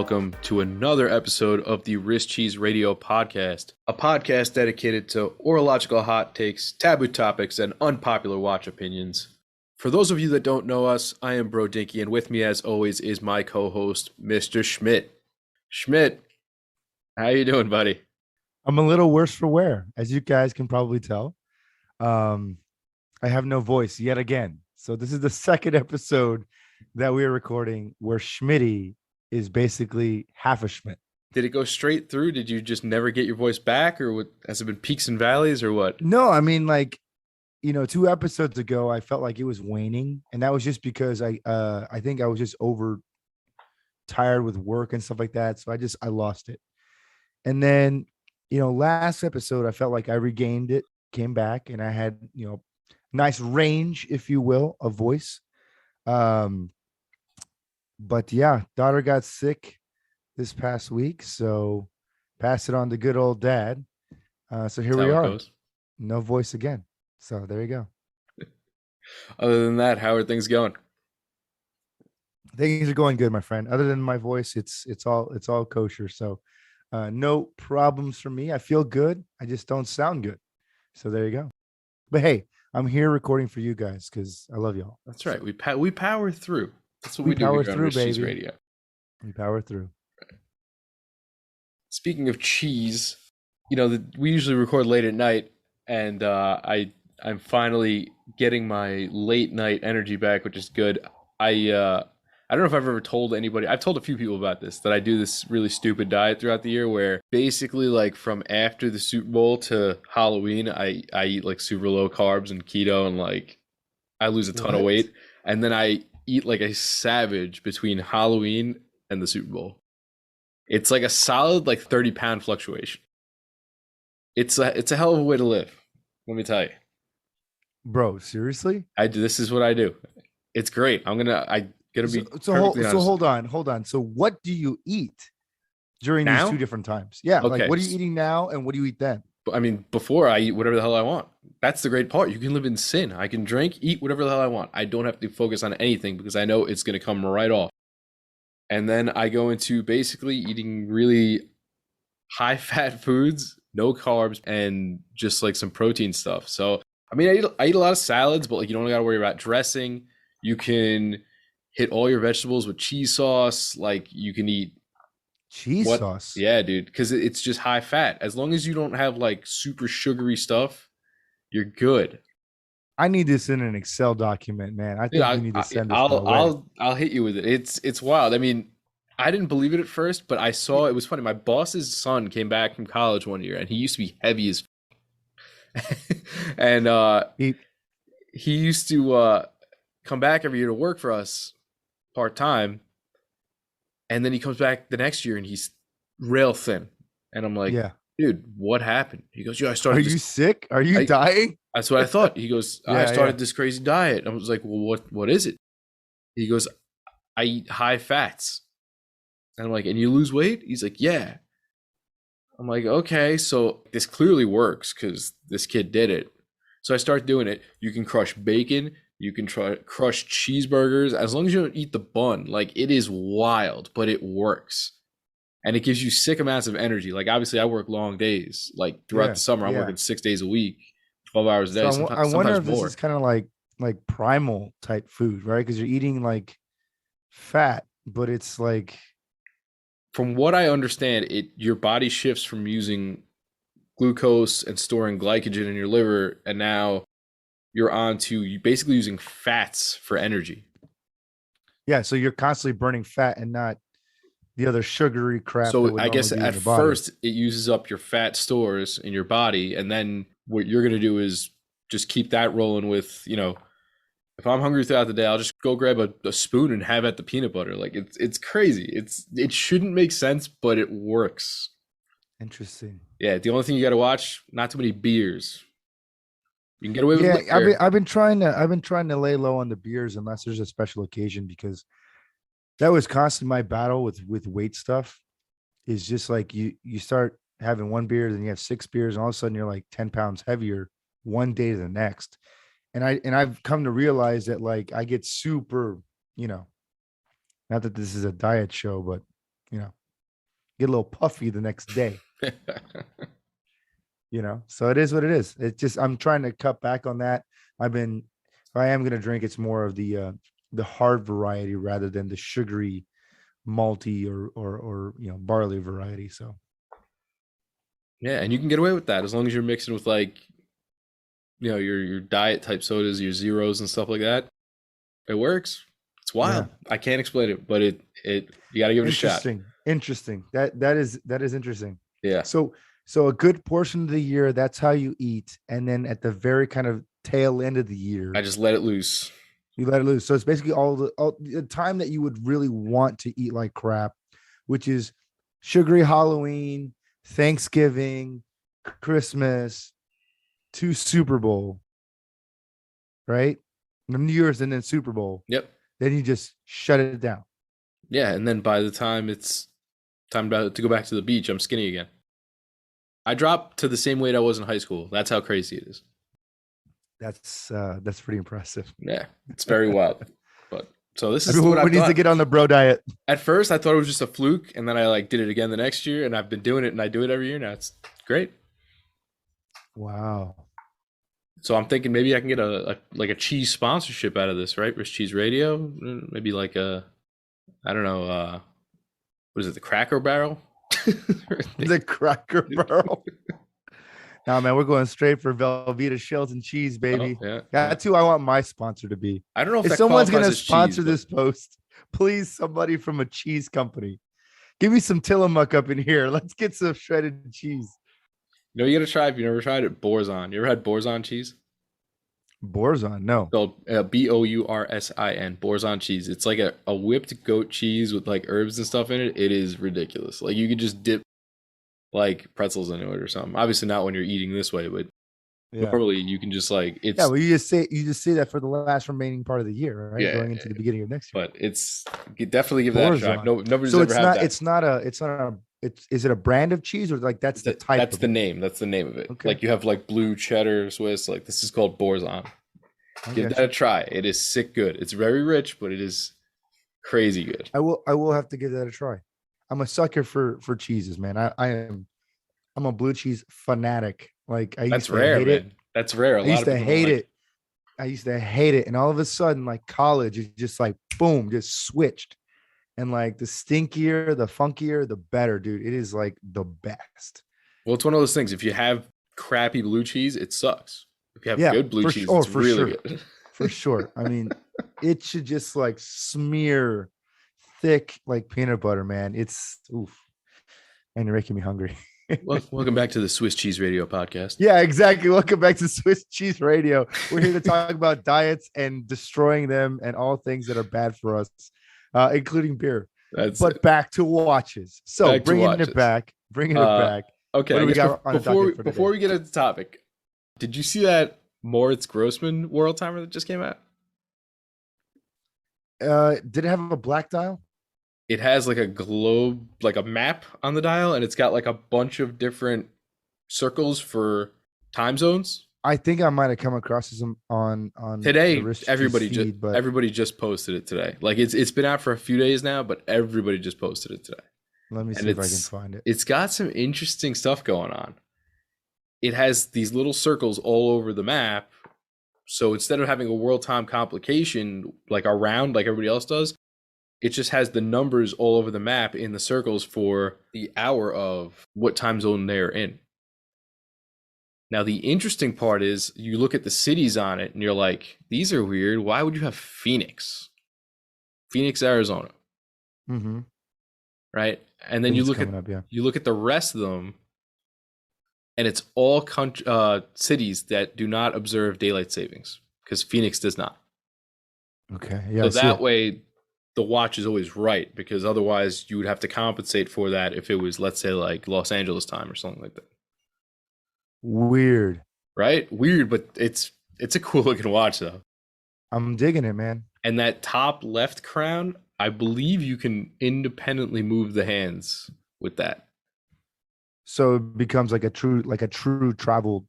welcome to another episode of the Wrist Cheese Radio Podcast, a podcast dedicated to orological hot takes, taboo topics, and unpopular watch opinions. For those of you that don't know us, I am Bro Dinky, and with me as always is my co-host, Mr. Schmidt. Schmidt, how you doing, buddy? I'm a little worse for wear, as you guys can probably tell. I have no voice yet again. So this is the second episode that we are recording where Schmitty is basically half a Schmidt. Did it go straight through? Did you just never get your voice back, or what, has it been peaks and valleys, or what? No, I mean, 2 episodes ago, I felt like it was waning, and that was just because I think I was just over tired with work and stuff like that. So I lost it. And then, last episode, I felt like I regained it, came back, and I had, nice range, if you will, of voice. But yeah, daughter got sick this past week, so pass it on to good old dad. So here we are. No voice again. So there you go. Other than that, how are things going? Things are going good, my friend. Other than my voice, it's all kosher. So no problems for me. I feel good. I just don't sound good. So there you go. But hey, I'm here recording for you guys because I love y'all. That's right. We power through. That's what we do power here on through, Wrist Cheese baby. Radio. We power through. Speaking of cheese, we usually record late at night, and I'm finally getting my late night energy back, which is good. I don't know if I've ever told anybody. I've told a few people about this, that I do this really stupid diet throughout the year where basically like from after the Super Bowl to Halloween, I eat like super low carbs and keto, and like I lose a ton of weight. And then I eat like a savage between Halloween and the Super Bowl. It's like a solid like 30-pound fluctuation. It's a hell of a way to live, let me tell you. Bro, seriously? This is what I do. It's great. I'm gonna be so hold on. So what do you eat during these 2 different times? Yeah, okay. Like what are you eating now and what do you eat then? I mean, before I eat whatever the hell I want. That's the great part. You can live in sin. I can drink, eat whatever the hell I want. I don't have to focus on anything because I know it's going to come right off. And then I go into basically eating really high fat foods, no carbs, and just like some protein stuff. So, I mean, I eat a lot of salads, but like you don't got to worry about dressing. You can hit all your vegetables with cheese sauce. Like you can eat cheese sauce. Yeah, dude, because it's just high fat. As long as you don't have like super sugary stuff, you're good. I need this in an Excel document, man. I think you need to send this. I'll hit you with it. It's wild. I mean, I didn't believe it at first, but I saw it was funny. My boss's son came back from college one year, and he used to be heavy as and he used to come back every year to work for us part-time, and then he comes back the next year and he's rail thin, and I'm like, yeah, dude, what happened? He goes, I started. Are you sick? Are you dying? That's what I thought. He goes, I started this crazy diet. I was like, well, what is it? He goes, I eat high fats. And I'm like, and you lose weight? He's like, yeah. I'm like, okay, so this clearly works because this kid did it. So I start doing it. You can crush bacon. You can crush cheeseburgers. As long as you don't eat the bun, like it is wild, but it works. And it gives you sick amounts of energy. Like obviously I work long days. Like throughout the summer, I'm working 6 days a week, 12 hours a day. So I wonder if this is kind of like primal type food, right? Because you're eating like fat, but it's like, from what I understand, your body shifts from using glucose and storing glycogen in your liver, and now you're on to basically using fats for energy. Yeah, so you're constantly burning fat and not the other sugary crap. So I guess at first it uses up your fat stores in your body, and then what you're going to do is just keep that rolling with, if I'm hungry throughout the day, I'll just go grab a spoon and have at the peanut butter. Like it's crazy. It shouldn't make sense, but it works. Interesting. Yeah, the only thing you got to watch, not too many beers. You can get away with it. Yeah, I've been trying to lay low on the beers unless there's a special occasion, because that was constantly my battle with weight stuff. Is just like you start having one beer, then you have 6 beers, and all of a sudden you're like 10 pounds heavier one day to the next. And I've come to realize that like I get super, not that this is a diet show, but you know, get a little puffy the next day. So it is what it is. It's just I'm trying to cut back on that. If I am gonna drink, it's more of the hard variety rather than the sugary, malty or barley variety. So Yeah, and you can get away with that as long as you're mixing with like, your diet type sodas, your zeros and stuff like that. It works. It's wild. I can't explain it, but it you got to give it a shot. Interesting. That is interesting. Yeah. So a good portion of the year, that's how you eat, and then at the very kind of tail end of the year, I just let it loose. You let it loose. So it's basically all the time that you would really want to eat like crap, which is sugary Halloween, Thanksgiving, Christmas, to Super Bowl, right? New Year's and then Super Bowl. Yep. Then you just shut it down. Yeah, and then by the time it's time to go back to the beach, I'm skinny again. I dropped to the same weight I was in high school. That's how crazy it is. That's pretty impressive. Yeah, it's very wild. But so this is what Everyone needs to get on the bro diet. At first, I thought it was just a fluke, and then I did it again the next year, and I've been doing it, and I do it every year now. It's great. Wow. So I'm thinking maybe I can get a cheese sponsorship out of this, right? Rich Cheese Radio, maybe like I don't know, what is it, the Cracker Barrel? The Cracker Barrel. Nah, man, we're going straight for Velveeta Shelton cheese, baby. Oh, yeah. That's who I want my sponsor to be. I don't know if someone's going to sponsor this post, please, somebody from a cheese company. Give me some Tillamook up in here. Let's get some shredded cheese. You got to try, if you never tried it, Boursin. You ever had Boursin cheese? Boursin, no. Spelled Boursin, Boursin cheese. It's like a whipped goat cheese with like herbs and stuff in it. It is ridiculous. Like you could just dip like pretzels into it or something. Obviously not when you're eating this way, but normally you can just like it's. Yeah, well, you just say that for the last remaining part of the year, right? Yeah, going into the beginning of next year. But you definitely give that a shot. Nobody's so ever had that. Is it a brand of cheese or like that's the type? That's the name. That's the name of it. Okay. Like you have like blue cheddar, Swiss. Like this is called Boursin. Give that a try. It is sick good. It's very rich, but it is crazy good. I will have to give that a try. I'm a sucker for cheeses, man. I'm a blue cheese fanatic. Like I used to hate it. That's rare. I used to hate it. I used to hate it. And all of a sudden, like college, it's just like boom, just switched. And like the stinkier, the funkier, the better, dude. It is like the best. Well, it's one of those things. If you have crappy blue cheese, it sucks. If you have good blue cheese, it's really good. For sure. I mean, it should just like smear thick like peanut butter, man. It's oof. And you're making me hungry. Welcome back to the Swiss Cheese Radio podcast. Yeah, exactly. Welcome back to Swiss Cheese Radio. We're here to talk about diets and destroying them and all things that are bad for us, including beer. Back to watches. So bringing it back. Okay. Before we get into the topic, did you see that Moritz Grossman world timer that just came out? Did it have a black dial? It has like a globe, like a map on the dial, and it's got like a bunch of different circles for time zones. I think I might have come across this on today. Everybody just posted it today. Like it's been out for a few days now, but everybody just posted it today. Let me see if I can find it. It's got some interesting stuff going on. It has these little circles all over the map. So instead of having a world time complication like around like everybody else does, it just has the numbers all over the map in the circles for the hour of what time zone they're in. Now, the interesting part is you look at the cities on it and you're like, these are weird. Why would you have Phoenix, Arizona? Mm-hmm. Right. And then you look at the rest of them, and it's all cities that do not observe daylight savings because Phoenix does not. Okay. Yeah. So that way the watch is always right, because otherwise you would have to compensate for that if it was, let's say, like Los Angeles time or something like that. Weird. Right? Weird, but it's a cool looking watch though. I'm digging it, man. And that top left crown, I believe you can independently move the hands with that. So it becomes like a true travel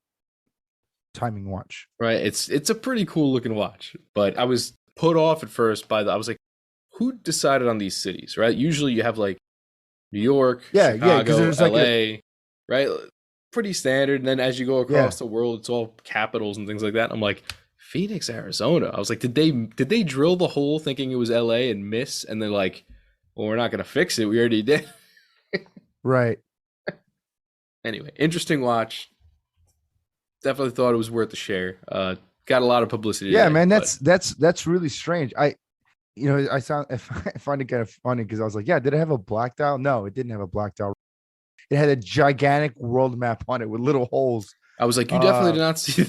timing watch. Right. It's a pretty cool looking watch, but I was put off at first I was like, who decided on these cities, right? Usually you have like New York, Yeah, yeah, because Chicago, there's like a LA, right? Pretty standard. And then as you go yeah. across the world, it's all capitals and things like that. I'm like, Phoenix, Arizona. I was like, did they drill the hole thinking it was LA and miss? And they're like, well, we're not gonna fix it. We already did. Right. Anyway, interesting watch. Definitely thought it was worth the share. Got a lot of publicity Yeah, today, man, but that's really strange. I sound I find it kind of funny because I was like, yeah, did it have a black dial? No, it didn't have a black dial. It had a gigantic world map on it with little holes. I was like, you definitely Uh, did not see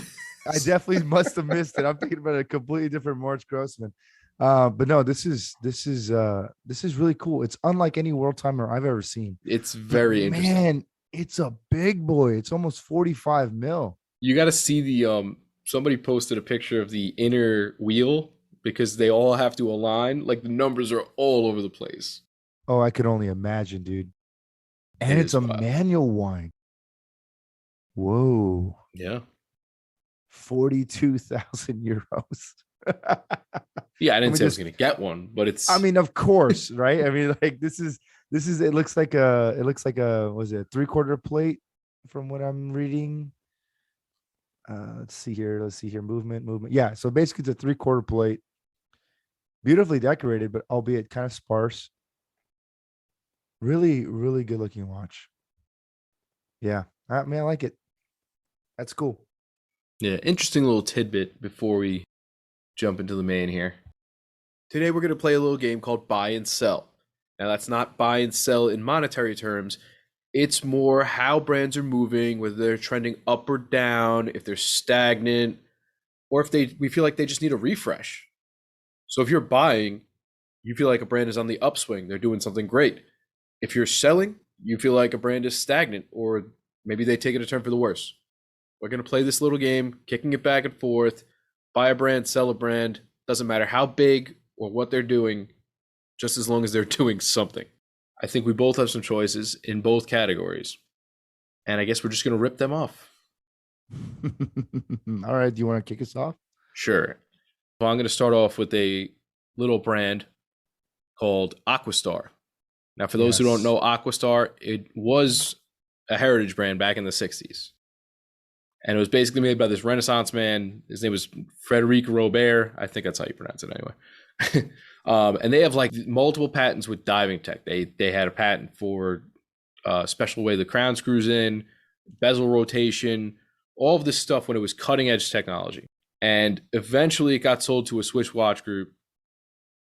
I this. definitely must have missed it. I'm thinking about a completely different March Grossman. But no, this is really cool. It's unlike any world timer I've ever seen. It's But very interesting. man, it's a big boy. It's almost 45 mil. You got to see the somebody posted a picture of the inner wheel because they all have to align. Like the numbers are all over the place. Oh, I could only imagine, dude. It And it's is a wild. manual wine. Whoa. Yeah. 42,000 euros. Yeah, I Let didn't me say I was just gonna get one, but I it's mean, of course, right? I mean, like this is it looks like a was it 3/4 plate from what I'm reading. Let's see here. Movement. Yeah. So basically it's a 3/4 plate, beautifully decorated, but albeit kind of sparse. Really, really good looking watch. Yeah. I mean, I like it. That's cool. yeah, interesting little tidbit before we jump into the main here. Today we're gonna play a little game called Buy and Sell. Now that's not buy and sell in monetary terms. It's more how brands are moving, whether they're trending up or down, if they're stagnant, or if we feel like they just need a refresh. So if you're buying, you feel like a brand is on the upswing, they're doing something great. If you're selling, you feel like a brand is stagnant, or maybe they take it a turn for the worse. We're going to play this little game, kicking it back and forth. Buy a brand, sell a brand. Doesn't matter how big or what they're doing, just as long as they're doing something. I think we both have some choices in both categories. And I guess we're just going to rip them off. All right. Do you want to kick us off? Sure. So I'm going to start off with a little brand called Aquastar. Now, for those who don't Yes. know Aquastar, it was a heritage brand back in the 60s. And it was basically made by this Renaissance man. His name was Frederic Robert. I think that's how you pronounce it anyway. And they have like multiple patents with diving tech. They had a patent for special way the crown screws in, bezel rotation, all of this stuff when it was cutting edge technology. And eventually it got sold to a Swiss watch group.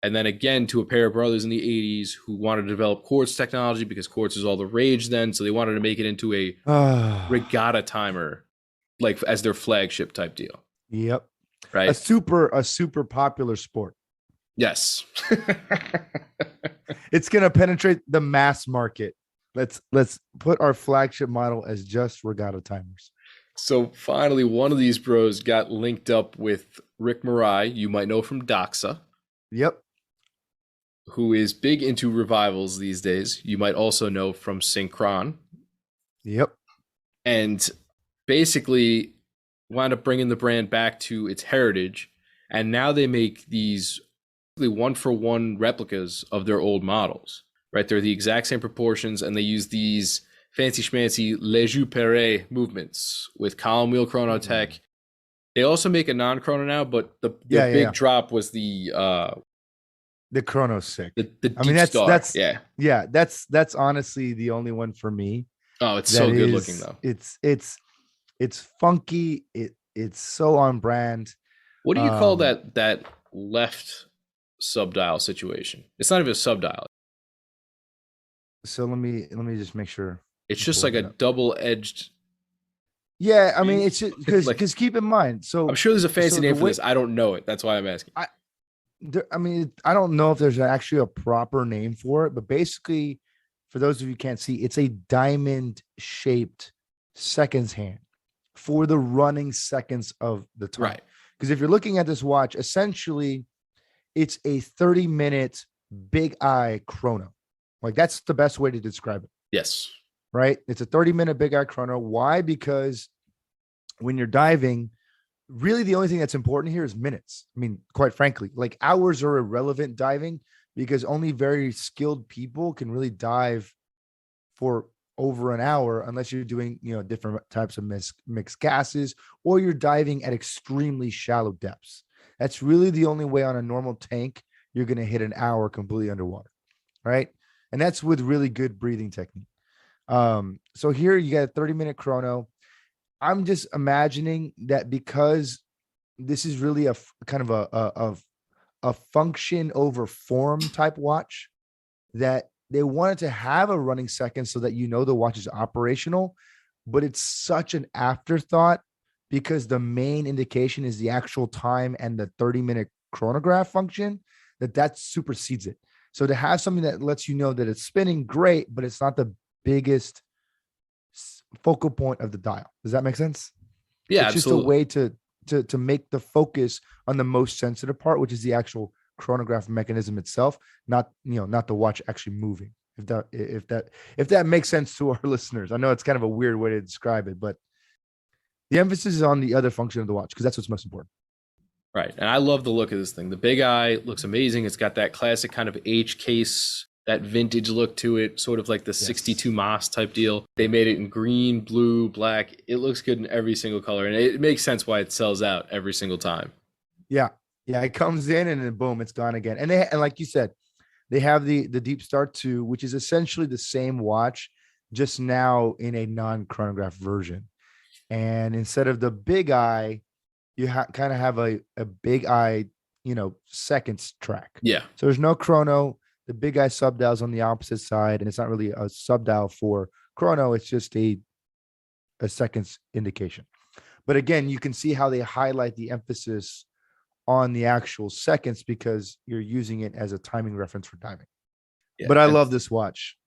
And then again to a pair of brothers in the 80s who wanted to develop quartz technology because quartz is all the rage then. So they wanted to make it into a regatta timer, like as their flagship type deal. Yep. Right? A super popular sport. Yes. It's gonna penetrate the mass market. Let's put our flagship model as just regatta timers. So finally, one of these bros got linked up with Rick Marai, you might know from Doxa, Yep. who is big into revivals these days. You might also know from Synchron. Yep. And basically wound up bringing the brand back to its heritage. And now they make these one for one replicas of their old models, right? They're the exact same proportions, and they use these fancy schmancy Lejeune Perret movements with column wheel chrono tech. They also make a non-chrono now, but the big drop was the Chrono 6. the I mean, Deep Star. yeah, that's honestly the only one for me. Oh, it's so good looking though. It's funky. It's so on brand. What do you call that left subdial situation? It's not even a subdial. So let me just make sure. It's just like a double-edged. Yeah, I mean, it's just because Like- keep in mind. So I'm sure there's a fancy so name the for way- this. I don't know it. That's why I'm asking. I mean, I don't know if there's actually a proper name for it, but basically, for those of you who can't see, it's a diamond shaped seconds hand for the running seconds of the time. Right. Because if you're looking at this watch, essentially, it's a 30-minute big eye chrono. Like that's the best way to describe it, Yes. right? It's a 30-minute big eye chrono. Why? Because when you're diving, really the only thing that's important here is minutes. I mean, quite frankly, like hours are irrelevant diving because only very skilled people can really dive for over an hour unless you're doing, different types of mixed gases, or you're diving at extremely shallow depths. That's really the only way on a normal tank you're going to hit an hour completely underwater, right? And that's with really good breathing technique. So here you got a 30-minute chrono. I'm just imagining that because this is really a kind of a function over form type watch, that they wanted to have a running second so that the watch is operational, but it's such an afterthought because the main indication is the actual time and the 30-minute chronograph function that supersedes it. So to have something that lets you know that it's spinning, great, but it's not the biggest focal point of the dial. Does that make sense? Yeah, It's just absolutely. a way to make the focus on the most sensitive part, which is the actual chronograph mechanism itself, not the watch actually moving. If that makes sense to our listeners. I know it's kind of a weird way to describe it, but the emphasis is on the other function of the watch because that's what's most important. Right. And I love the look of this thing. The big eye looks amazing. It's got that classic kind of H case, that vintage look to it, sort of like the 62 Moss type deal. They made it in green, blue, black. It looks good in every single color. And it makes sense why it sells out every single time. Yeah. Yeah. It comes in and then boom, it's gone again. And like you said, they have the Deep Star 2, which is essentially the same watch, just now in a non-chronograph version. And instead of the big eye, you kind of have a big eye, seconds track. Yeah. So there's no chrono. The big eye sub dial's on the opposite side, and it's not really a sub dial for chrono. It's just a seconds indication. But again, you can see how they highlight the emphasis on the actual seconds because you're using it as a timing reference for diving. Yeah. But I love this watch.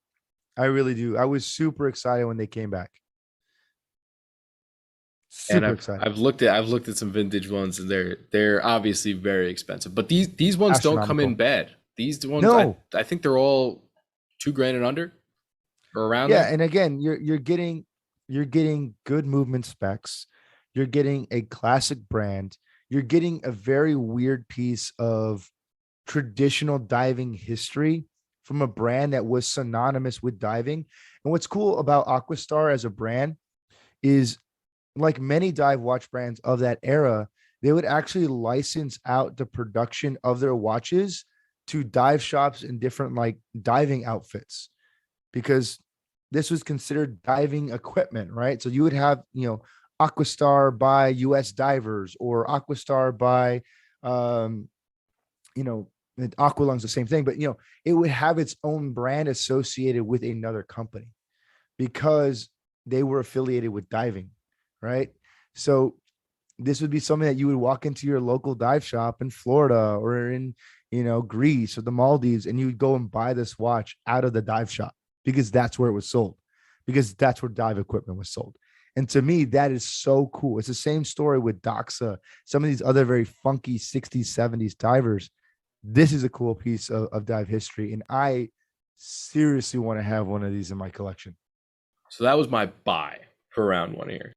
I really do. I was super excited when they came back. Super excited. I've looked at some vintage ones and they're obviously very expensive. But these ones don't come in bad. These ones No. I think they're all $2,000 and under or around Yeah, there. and again, you're getting good movement specs. You're getting a classic brand. You're getting a very weird piece of traditional diving history from a brand that was synonymous with diving. And what's cool about Aquastar as a brand is, like many dive watch brands of that era, they would actually license out the production of their watches to dive shops in different like diving outfits because this was considered diving equipment, right? So you would have, Aquastar by US Divers or Aquastar by, you know, Aqualung's the same thing, but it would have its own brand associated with another company because they were affiliated with diving, right? So this would be something that you would walk into your local dive shop in Florida or in, Greece or the Maldives, and you would go and buy this watch out of the dive shop because that's where it was sold, because that's where dive equipment was sold. And to me, that is so cool. It's the same story with Doxa, some of these other very funky 60s, 70s divers. This is a cool piece of dive history. And I seriously want to have one of these in my collection. So that was my buy for round one here.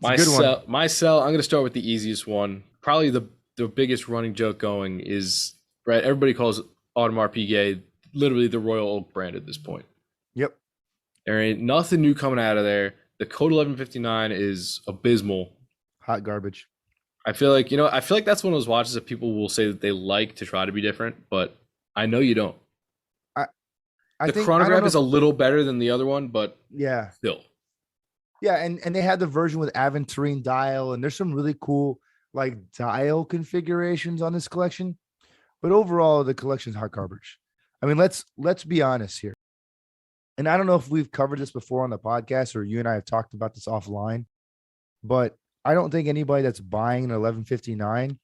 It's a good one. My sell, I'm going to start with the easiest one. Probably the biggest running joke going is, right, everybody calls Audemars Piguet literally the Royal Oak brand at this point. Yep. There ain't nothing new coming out of there. The Code 1159 is abysmal. Hot garbage. I feel like that's one of those watches that people will say that they like to try to be different, but I know you don't. I The think chronograph is a little better than the other one, but yeah. still. Yeah, and they had the version with Aventurine dial, and there's some really cool like dial configurations on this collection. But overall, the collection's hot garbage. I mean, let's be honest here. And I don't know if we've covered this before on the podcast or you and I have talked about this offline, but I don't think anybody that's buying an 1159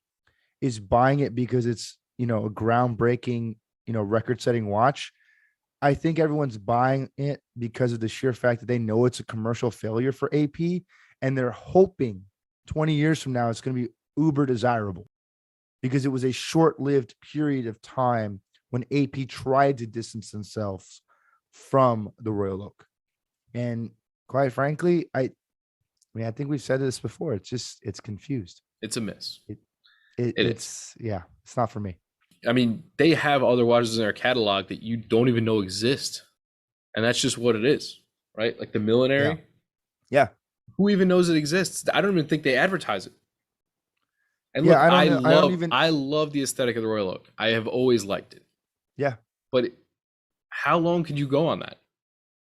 is buying it because it's, a groundbreaking, record-setting watch. I think everyone's buying it because of the sheer fact that they know it's a commercial failure for AP, and they're hoping 20 years from now it's going to be uber desirable because it was a short-lived period of time when AP tried to distance themselves from the Royal Oak. And quite frankly, I think we've said this before. It's confused. It's a miss. It's not for me. I mean, they have other watches in their catalog that you don't even know exist. and that's just what it is, right? Like the Yeah. millinery, Yeah. who even knows it exists? I don't even think they advertise it. And Yeah. look, I don't know. I don't even. I love the aesthetic of the Royal Oak. I have always liked it. Yeah. But how long could you go on that?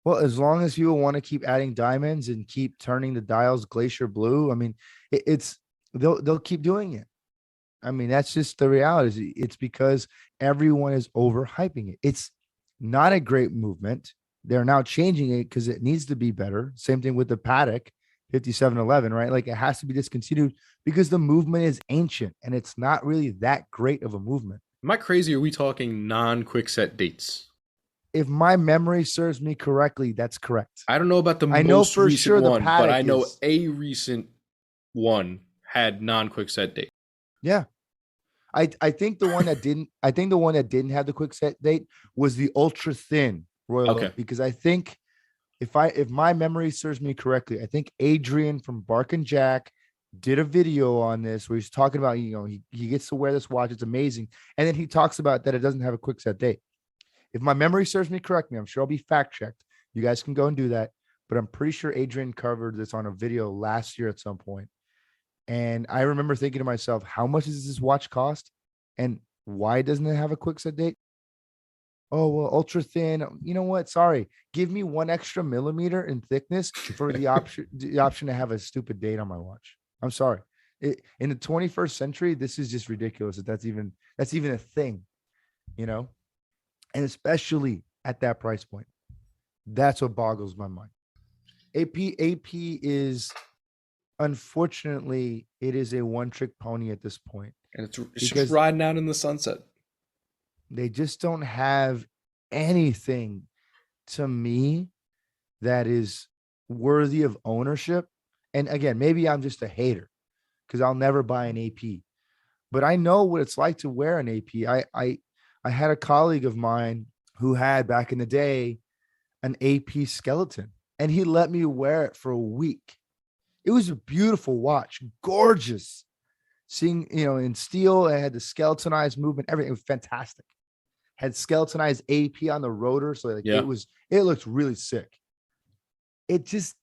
Well, as long as people want to keep adding diamonds and keep turning the dials glacier blue, I mean, it's they'll keep doing it. I mean, that's just the reality. It's because everyone is overhyping it. It's not a great movement. They're now changing it because it needs to be better. Same thing with the Paddock 5711, right? Like it has to be discontinued because the movement is ancient and it's not really that great of a movement. Am I crazy? Are we talking non-quick set dates? If my memory serves me correctly, that's correct. I don't know about the I know most for recent sure the one, but Paddock I know is, a recent one had non-quick set date. yeah. I think the one that didn't, I think the one that didn't have the quick set date was the ultra thin Royal Okay. Oak, because I think if my memory serves me correctly, I think Adrian from Bark and Jack did a video on this where he's talking about, he gets to wear this watch. It's amazing. And then he talks about that it doesn't have a quick set date. If my memory serves me correctly, I'm sure I'll be fact checked. You guys can go and do that. But I'm pretty sure Adrian covered this on a video last year at some point. And I remember thinking to myself, how much does this watch cost? And why doesn't it have a quick set date? Oh, well, ultra thin. You know what? Sorry. Give me 1 extra millimeter in thickness for the option to have a stupid date on my watch. I'm sorry. In the 21st century, this is just ridiculous that that's even a thing, you know? And especially at that price point. That's what boggles my mind. AP is, unfortunately, it is a one-trick pony at this point And it's just because riding out in the sunset. they just don't have anything to me that is worthy of ownership. And again, maybe I'm just a hater because I'll never buy an AP, but I know what it's like to wear an AP. I had a colleague of mine who had back in the day an AP skeleton, and he let me wear it for a week. It was a beautiful watch, gorgeous. Seeing, in steel, it had the skeletonized movement, everything. It was fantastic. Had skeletonized AP on the rotor, so like Yeah. it looked really sick. It just,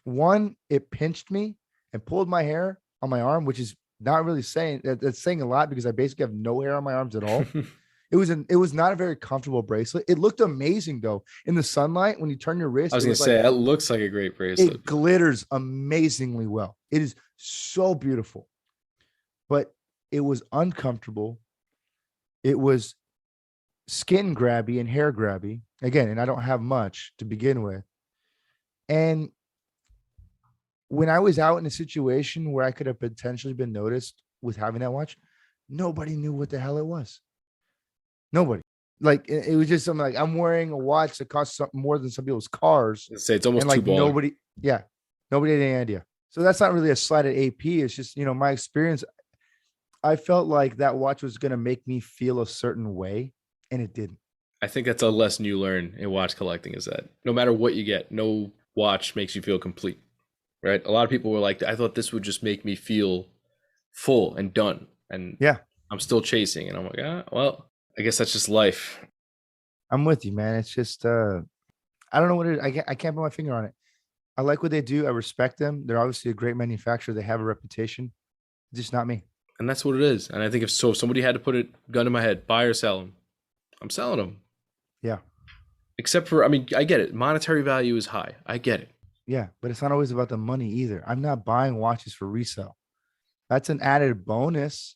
one, it pinched me and pulled my hair on my arm, which is not really saying that's saying a lot because I basically have no hair on my arms at all. It was not a very comfortable bracelet. It looked amazing though in the sunlight when you turn your wrist. I was It gonna was say like that looks like a great bracelet. it glitters amazingly well. It is so beautiful, but it was uncomfortable. It was skin grabby and hair grabby again, and I don't have much to begin with. And when I was out in a situation where I could have potentially been noticed with having that watch, nobody knew what the hell it was. Nobody. Like it was just something like I'm wearing a watch that costs something more than some people's cars, Let's say it's and almost too like baller. nobody had any idea. So that's not really a slight at AP. It's just my experience. I felt like that watch was going to make me feel a certain way, and it didn't. I think that's a lesson you learn in watch collecting is that no matter what you get, no watch makes you feel complete. Right? A lot of people were like, I thought this would just make me feel full and done. And Yeah, I'm still chasing. And I'm like, well, I guess that's just life. I'm with you, man. It's just I don't know what it is. I can't put my finger on it. I like what they do. I respect them. They're obviously a great manufacturer. They have a reputation. Just not me. And that's what it is. And I think if somebody had to put a gun in my head, buy or sell them, I'm selling them. Yeah. Except for, I mean, I get it. Monetary value is high. I get it. Yeah, but it's not always about the money either. I'm not buying watches for resale. That's an added bonus.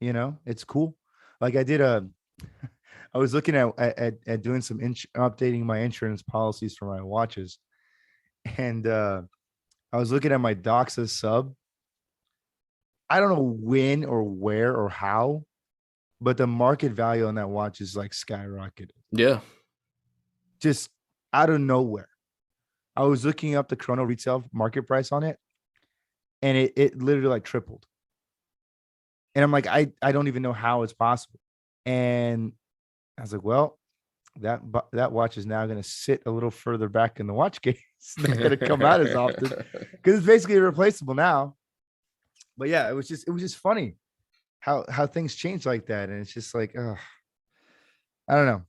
It's cool. Like I did I was looking at doing some updating my insurance policies for my watches, and I was looking at my Doxa sub. I don't know when or where or how, but the market value on that watch is like skyrocketed, Yeah. just out of nowhere. I was looking up the chrono retail market price on it, and it literally like tripled. And I'm like, I don't even know how it's possible. And I was like, well, that watch is now going to sit a little further back in the watch case. It's not going to come out as often because it's basically irreplaceable now. But yeah, it was just funny how things change like that, and it's just like, I don't know.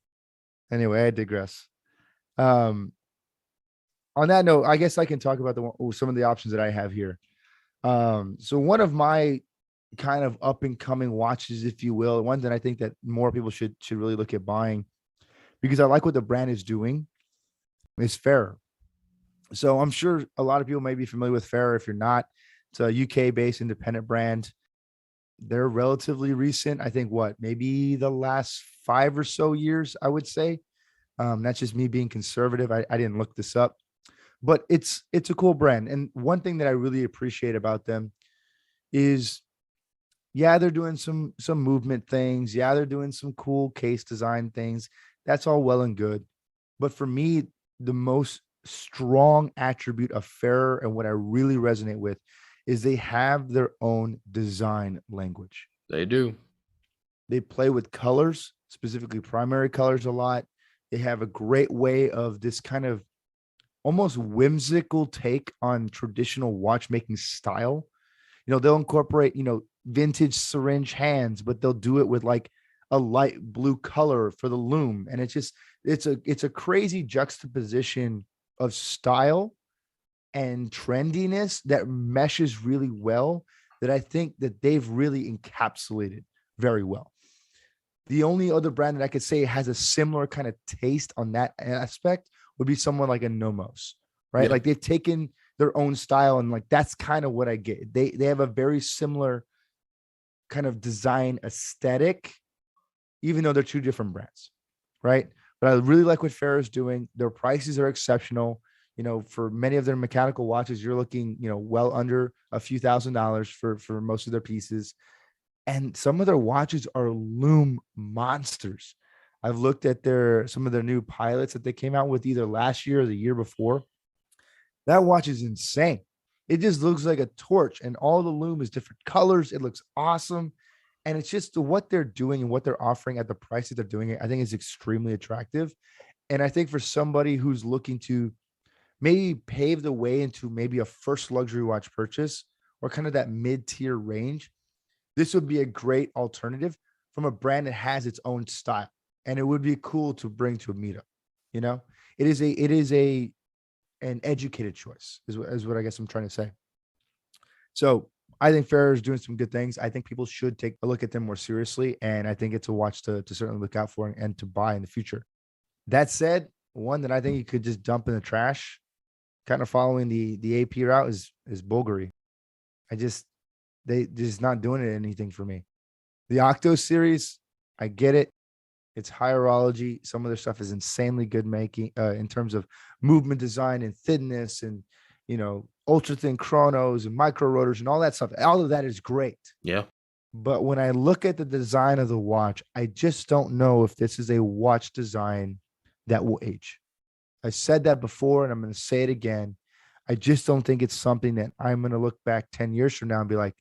Anyway, I digress. Um, on that note, I guess I can talk about some of the options that I have here. So one of my kind of up and coming watches, if you will, one that I think that more people should really look at buying because I like what the brand is doing is Fair. So I'm sure a lot of people may be familiar with Fair. If you're not, it's a UK based independent brand. They're relatively recent. I think what maybe the last 5 or so years, I would say. That's just me being conservative. I didn't look this up, but it's a cool brand. And one thing that I really appreciate about them is yeah, they're doing some movement things. Yeah, they're doing some cool case design things. That's all well and good. But for me, the most strong attribute of Fairer and what I really resonate with is they have their own design language. They do. They play with colors, specifically primary colors a lot. They have a great way of this kind of almost whimsical take on traditional watchmaking style. They'll incorporate, vintage syringe hands, but they'll do it with like a light blue color for the loom. And it's a crazy juxtaposition of style and trendiness that meshes really well that I think that they've really encapsulated very well. The only other brand that I could say has a similar kind of taste on that aspect would be someone like a Nomos, right? Yeah. Like they've taken their own style and like that's kind of what I get. They have a very similar kind of design aesthetic, even though they're two different brands, right? But I really like what Fair is doing. Their prices are exceptional. For many of their mechanical watches, you're looking, well under a few $1,000s for most of their pieces. And some of their watches are loom monsters. I've looked at some of their new pilots that they came out with either last year or the year before. That watch is insane. It just looks like a torch, and all the loom is different colors. It looks awesome. And it's just what they're doing and what they're offering at the price that they're doing it, I think is extremely attractive. And I think for somebody who's looking to maybe pave the way into maybe a first luxury watch purchase or kind of that mid-tier range, this would be a great alternative from a brand that has its own style. And it would be cool to bring to a meetup. You know, it is an educated choice is what I guess I'm trying to say. So I think Ferrer is doing some good things. I think people should take a look at them more seriously. And I think it's a watch to certainly look out for and to buy in the future. That said, one that I think you could just dump in the trash, kind of following the AP route is Bulgari. They just not doing it anything for me. The Octo series, I get it. It's hierology. Some of their stuff is insanely good making in terms of movement design and thinness and, ultra thin chronos and micro rotors and all that stuff. All of that is great. Yeah. But when I look at the design of the watch, I just don't know if this is a watch design that will age. I said that before and I'm going to say it again. I just don't think it's something that I'm going to look back 10 years from now and be like,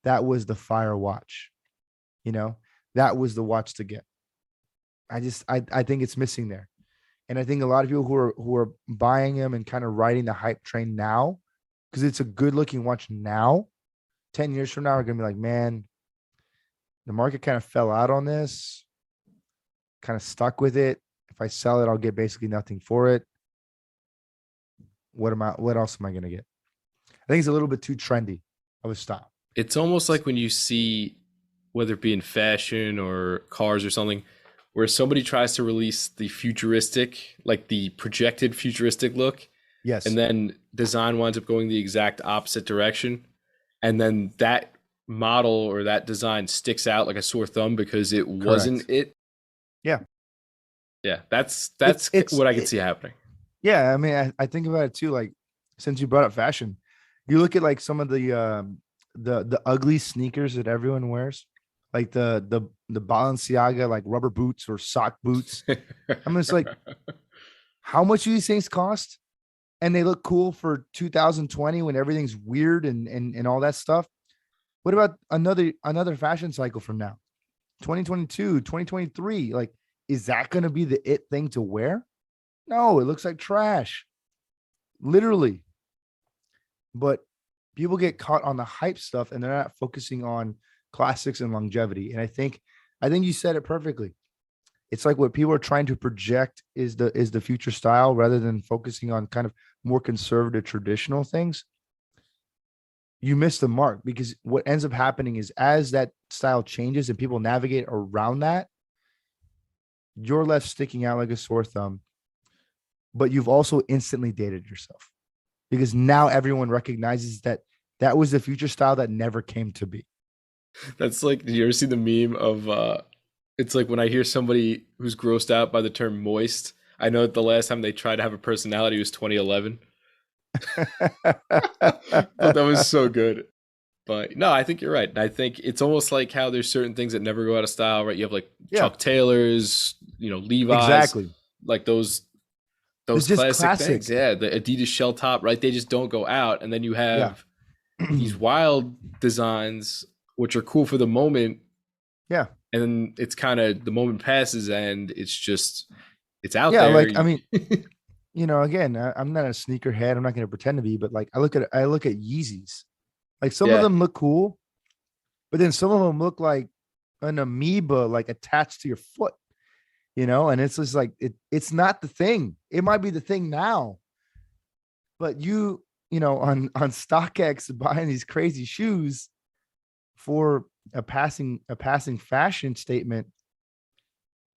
that was the fire watch. That was the watch to get. I think it's missing there. And I think a lot of people who are buying them and kind of riding the hype train now, because it's a good looking watch now, 10 years from now are going to be like, man, the market kind of fell out on this, kind of stuck with it. If I sell it, I'll get basically nothing for it. What else am I going to get? I think it's a little bit too trendy of a style. It's almost like when you see, whether it be in fashion or cars or something, where somebody tries to release the futuristic, like the projected futuristic look. Yes. And then design winds up going the exact opposite direction. And then that model or that design sticks out like a sore thumb because it wasn't it. Yeah. Yeah. That's what I can see happening. Yeah. I mean, I think about it too. Like, since you brought up fashion, you look at like some of the ugly sneakers that everyone wears, like the Balenciaga, like rubber boots or sock boots. I'm just like, how much do these things cost? And they look cool for 2020 when everything's weird and all that stuff. What about another fashion cycle from now? 2022, 2023. Like, is that going to be the it thing to wear? No, it looks like trash. Literally. But people get caught on the hype stuff and they're not focusing on classics and longevity. And I think you said it perfectly. it's like what people are trying to project is the future style rather than focusing on kind of more conservative traditional things. You miss the mark because what ends up happening is as that style changes and people navigate around that, you're left sticking out like a sore thumb, but you've also instantly dated yourself because now everyone recognizes that that was the future style that never came to be. That's like, did you ever see the meme of it's like when I hear somebody who's grossed out by the term moist, I know that the last time they tried to have a personality was 2011. But that was so good. But no, I think you're right. I think it's almost like how there's certain things that never go out of style, right? You have like Yeah, Chuck Taylors, you know, Levi's, exactly. like It's those just classic things. classic. Yeah, the Adidas shell top, right? They just don't go out. And then you Yeah. have these wild designs which are cool for the moment, Yeah. and then it's kind of the moment passes and it's just it's out Yeah. there. Like, I mean, again, I'm not a sneakerhead. I'm not going to pretend to be, but like I look at Yeezys. Like some of Yeah, them look cool, but then some of them look like an amoeba, like attached to your foot, and it's just like it's not the thing. It might be the thing now, but on StockX buying these crazy shoes for a passing fashion statement,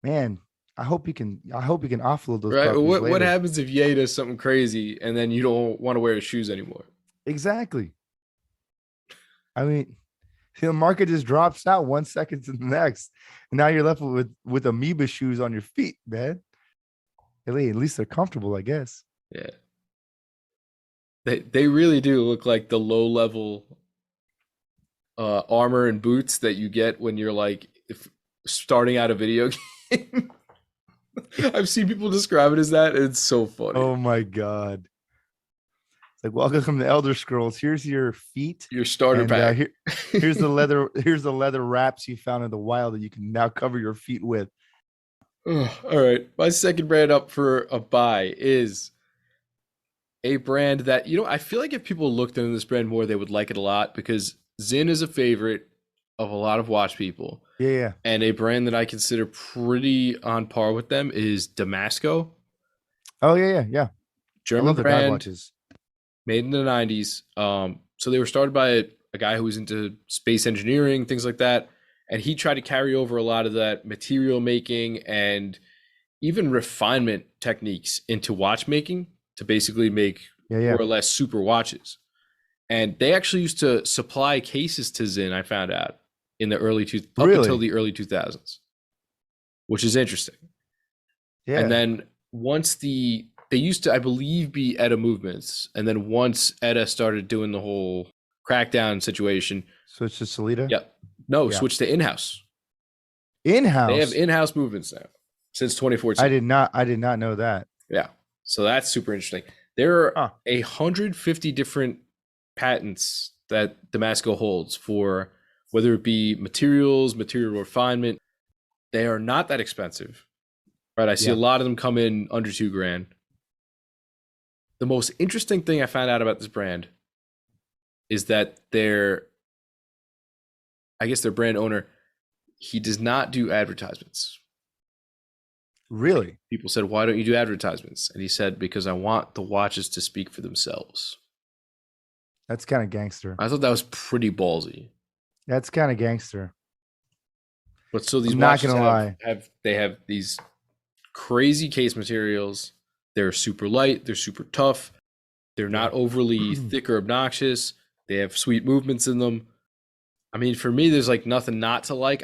man. I hope you can offload those right. puppies What later. happens if Ye does something crazy and then you don't want to wear his shoes anymore? Exactly. I mean, the market just drops out 1 second to the next. And now you're left with amoeba shoes on your feet, man. At least they're comfortable, I guess. Yeah, they really do look like the low level armor and boots that you get when you're like if starting out a video game. I've seen people describe it as that. It's so funny. Oh my god. It's like welcome from the Elder Scrolls. Here's your feet. Your starter And pack. here's the leather wraps you found in the wild that you can now cover your feet with. Ugh, all right. My second brand up for a buy is a brand that, I feel like if people looked into this brand more, they would like it a lot because Zyn is a favorite of a lot of watch people. Yeah, yeah. And a brand that I consider pretty on par with them is Damasco, Oh yeah, yeah, yeah. I German love the dive brand, watches. made in the 90s. So they were started by a guy who was into space engineering, things like that. And he tried to carry over a lot of that material making and even refinement techniques into watchmaking to basically make Yeah, yeah. more or less super watches. And they actually used to supply cases to Zyn, I found out, in the up until Really? the early 2000s, which is interesting. And Yeah. then once they used to, I believe, be ETA movements. And then once ETA started doing the whole crackdown situation, So it's just Salida? yep. No, Yeah. switch to in-house. They have In-house. in-house movements now since I 2014. did not know that. Yeah. So that's super interesting. There are Huh. 150 different patents that Damasco holds for whether it be materials, material refinement. They are not that expensive. Right. I see a Yeah. lot of them come in under $2,000. The most interesting thing I found out about this brand is that I guess their brand owner, he does not do advertisements. Really? People said, "Why don't you do advertisements?" And he said, "Because I want the watches to speak for themselves." That's kind of gangster. I thought that was pretty ballsy. That's kind of gangster. But so these I'm not watches gonna lie. have these crazy case materials. They're super light, they're super tough. They're not overly thick or obnoxious. They have sweet movements in them. I mean, for me, there's like nothing not to like.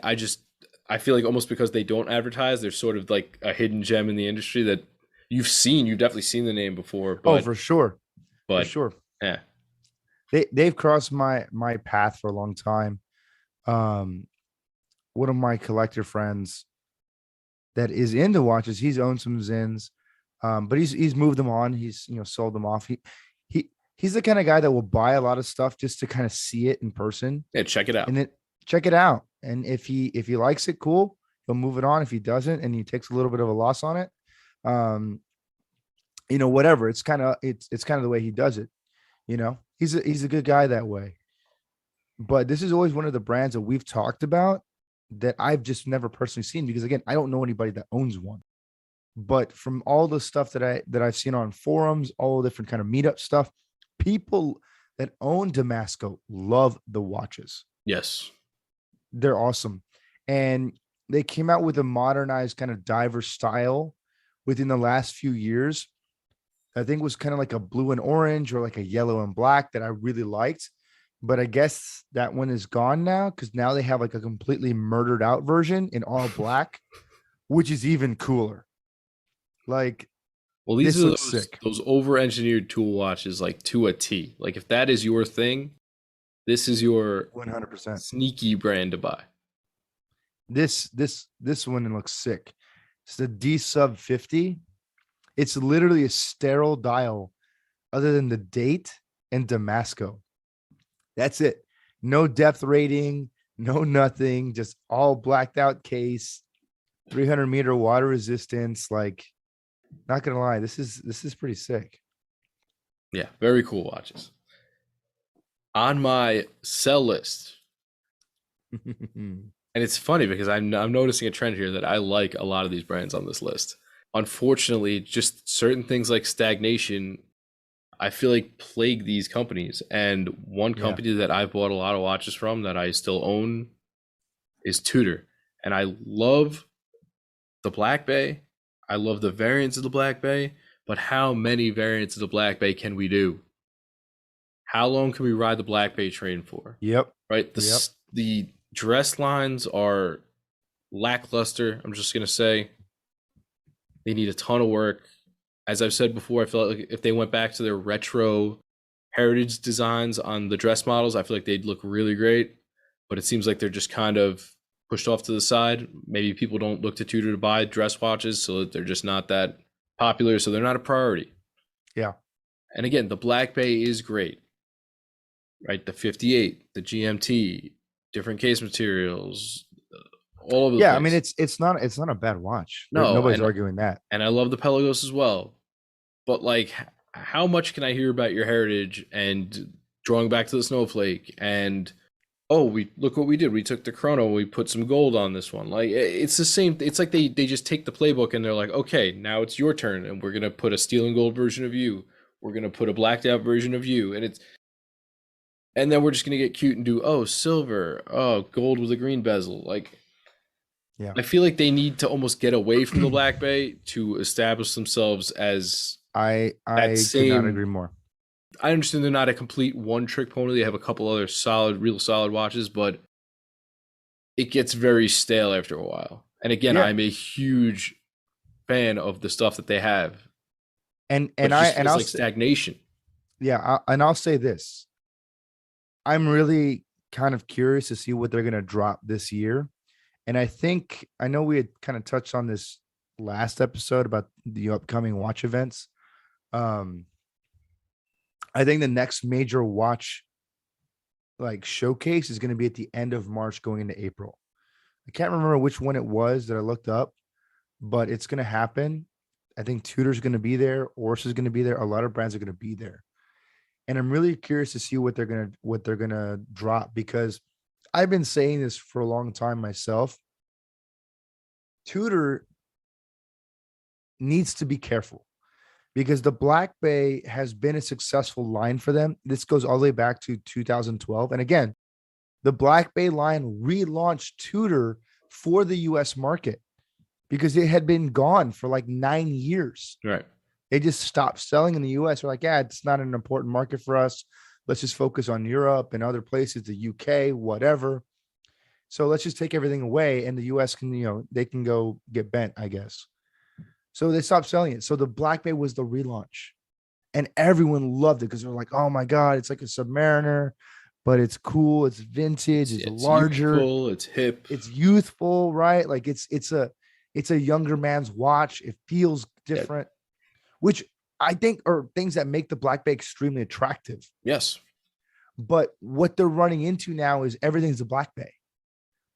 I feel like almost because they don't advertise, they're sort of like a hidden gem in the industry that you've seen. You've definitely seen the name before, Oh, for sure. For but sure. yeah, They've crossed my path for a long time. Um, one of my collector friends that is into watches, he's owned some Zins, but he's moved them on. He's sold them off. He's the kind of guy that will buy a lot of stuff just to kind of see it in person yeah, check it out. and then check it out. And if he likes it, cool, he'll move it on. If he doesn't, and he takes a little bit of a loss on it, um, whatever. It's kind of the way he does it. He's a good guy that way. But this is always one of the brands that we've talked about that I've just never personally seen because again, I don't know anybody that owns one. But from all the stuff that I've seen on forums, all the different kind of meetup stuff, people that own Damasco love the watches. Yes. They're awesome. And they came out with a modernized kind of diver style within the last few years. I think it was kind of like a blue and orange or like a yellow and black that I really liked. But I guess that one is gone now because now they have like a completely murdered out version in all black, which is even cooler. Like Well, these this are looks sick. those over-engineered tool watches like to a T. Like if that is your thing, this is your 100%. sneaky brand to buy. This one looks sick. It's the D sub 50. It's literally a sterile dial other than the date and Damasco. That's it. No depth rating, no nothing, just all blacked out case, 300-meter water resistance. Like, not gonna lie, this is pretty sick. Yeah, very cool watches. On my sell list, and it's funny because I'm noticing a trend here that I like a lot of these brands on this list. Unfortunately, just certain things like stagnation, I feel like plague these companies. And one Yeah. company that I bought a lot of watches from that I still own is Tudor. And I love the Black Bay. I love the variants of the Black Bay, but how many variants of the Black Bay can we do? How long can we ride the Black Bay train for? Yep. Right? Yep. The dress lines are lackluster. I'm just gonna say they need a ton of work. As I've said before, I feel like if they went back to their retro heritage designs on the dress models, I feel like they'd look really great. But it seems like they're just kind of pushed off to the side. Maybe people don't look to Tudor to buy dress watches, so they're just not that popular, so they're not a priority. Yeah. And again, the Black Bay is great, right? The 58, the GMT, different case materials, all of the Yeah, place. I mean it's not a bad watch. No, Nobody's and- arguing that. And I love the Pelagos as well. But like, how much can I hear about your heritage and drawing back to the snowflake and oh, we look what we did. We took the chrono, we put some gold on this one. Like it's the same. It's like they just take the playbook and they're like, okay, now it's your turn, and we're gonna put a steel and gold version of you. We're gonna put a blacked out version of you, and then we're just gonna get cute and do silver, gold with a green bezel. Like, Yeah. I feel like they need to almost get away from the Black Bay to establish themselves as. I could same- not agree more. I understand they're not a complete one-trick pony. They have a couple other real solid watches, but it gets very stale after a while. And again, Yeah. I'm a huge fan of the stuff that they have. And But it I just and feels I'll like say, stagnation. yeah, I'll say this. I'm really kind of curious to see what they're gonna drop this year. And I know we had kind of touched on this last episode about the upcoming watch events. I think the next major watch like showcase is going to be at the end of March going into April. I can't remember which one it was that I looked up, but it's going to happen. I think Tudor's going to be there, Ors is going to be there, a lot of brands are going to be there. And I'm really curious to see what they're going to drop because I've been saying this for a long time myself. Tudor needs to be careful because the Black Bay has been a successful line for them. This goes all the way back to 2012. And again, the Black Bay line relaunched Tudor for the US market because it had been gone for like 9 years. Right. They just stopped selling in the US. They're like, yeah, it's not an important market for us. Let's just focus on Europe and other places, the UK, whatever. So let's just take everything away and the US can, they can go get bent, I guess. So they stopped selling it. So the Black Bay was the relaunch and everyone loved it because they're like, oh my God, it's like a Submariner, but it's cool. It's vintage. It's larger. Youthful, it's hip. It's youthful, right? Like it's a younger man's watch. It feels different, which I think are things that make the Black Bay extremely attractive. Yes. But what they're running into now is everything's the Black Bay.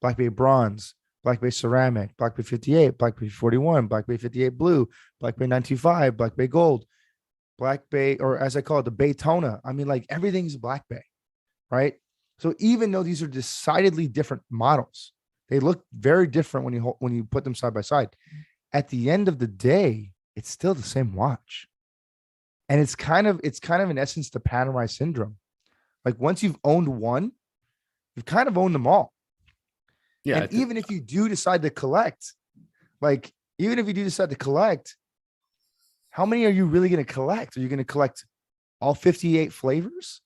Black Bay bronze, Black Bay ceramic, Black Bay 58, Black Bay 41, Black Bay 58 blue, Black Bay 925, Black Bay gold, Black Bay, or as I call it, the Baytona. I mean, like everything's Black Bay, right? So even though these are decidedly different models, They look very different when you put them side by side. At the end of the day, it's still the same watch. And it's kind of in essence the Panerai syndrome. Like once you've owned one, you've kind of owned them all. Yeah, And even if you do decide to collect, like even if you do decide to collect, how many are you really going to collect? Are you going to collect all 58 flavors?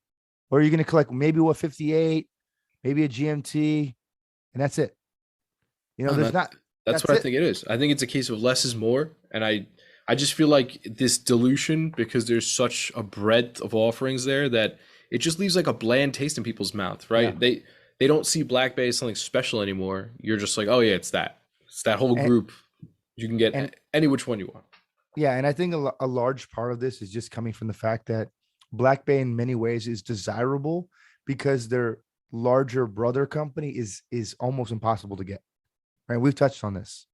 Or are you going to collect maybe what 58, maybe a GMT, and that's it? You know, no, there's not that's that's what I it. think it is. I think it's a case of less is more, and I just feel like this dilution because there's such a breadth of offerings there that it just leaves like a bland taste in people's mouth, Yeah. right? They don't see Black Bay as something special anymore. You're just like, oh yeah, it's that. It's that whole And group. You can get and any which one you want. yeah, and I think a large part of this is just coming from the fact that Black Bay in many ways is desirable because their larger brother company is almost impossible to get. Right? We've touched on this.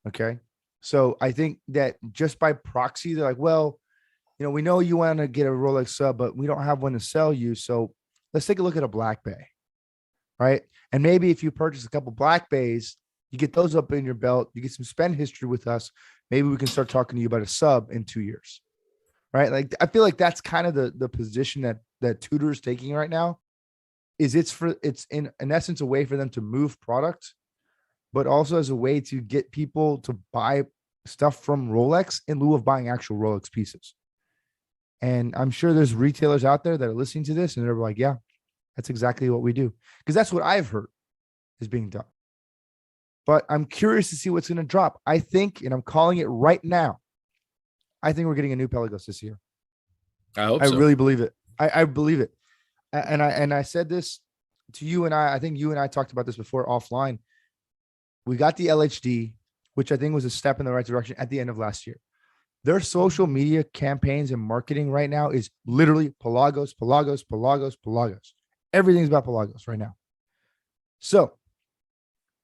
Okay. So I think that just by proxy, they're like, well, we know you want to get a Rolex sub, but we don't have one to sell you. So let's take a look at a Black Bay, right? And maybe if you purchase a couple Black Bays, you get those up in your belt, you get some spend history with us. Maybe we can start talking to you about a sub in 2 years, right? Like I feel like that's kind of the position that Tudor is taking right now. Is it's in essence a way for them to move product, but also as a way to get people to buy stuff from Rolex in lieu of buying actual Rolex pieces. And I'm sure there's retailers out there that are listening to this and they're like, yeah, that's exactly what we do. Because that's what I've heard is being done. But I'm curious to see what's going to drop. I think, and I'm calling it right now, I think we're getting a new Pelagos this year. I hope I so. really believe it. I believe it. And I said this to you and I think you and I talked about this before offline. We got the LHD, which I think was a step in the right direction at the end of last year. Their social media campaigns and marketing right now is literally Pelagos, Pelagos, Pelagos, Pelagos. Everything's about Pelagos right now. So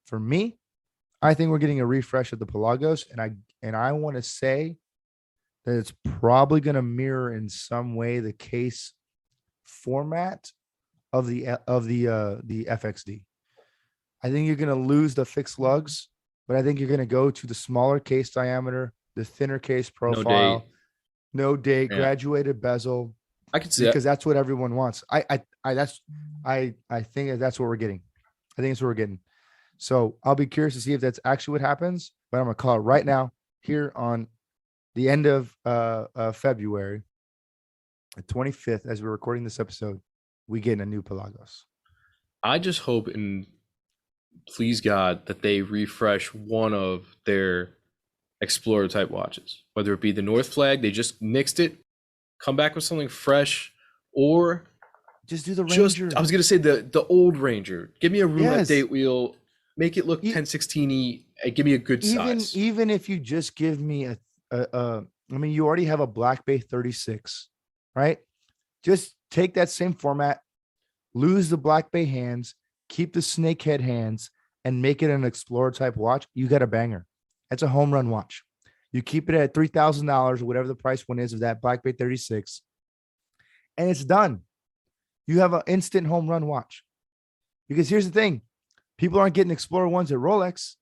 for me, I think we're getting a refresh of the Pelagos, and I want to say that it's probably going to mirror in some way the case format of the FXD. I think you're going to lose the fixed lugs, but I think you're going to go to the smaller case diameter, the thinner case No date. profile, no date, Yeah. graduated bezel, I can see because that. that's what everyone wants. I think that's what we're getting. I think it's what we're getting. So I'll be curious to see if that's actually what happens, but I'm gonna call it right now here on the end of February, the 25th, as we're recording this episode, we get a new Pelagos. I just hope and please God that they refresh one of their Explorer type watches, whether it be the North Flag, they just nixed it, come back with something fresh, or Just do the just Ranger. I was gonna say the old Ranger. Give me a roulette Yes. date wheel, make it look E- 1016y, and give me a good size. Even if you just give me I mean, you already have a Black Bay 36, right? Just take that same format, lose the Black Bay hands, keep the snakehead hands, and make it an Explorer type watch. You got a banger. That's a home run watch. You keep it at $3,000 or whatever the price one is of that Black Bay 36, and it's done. You have an instant home run watch. Because here's the thing, people aren't getting Explorer ones at Rolex,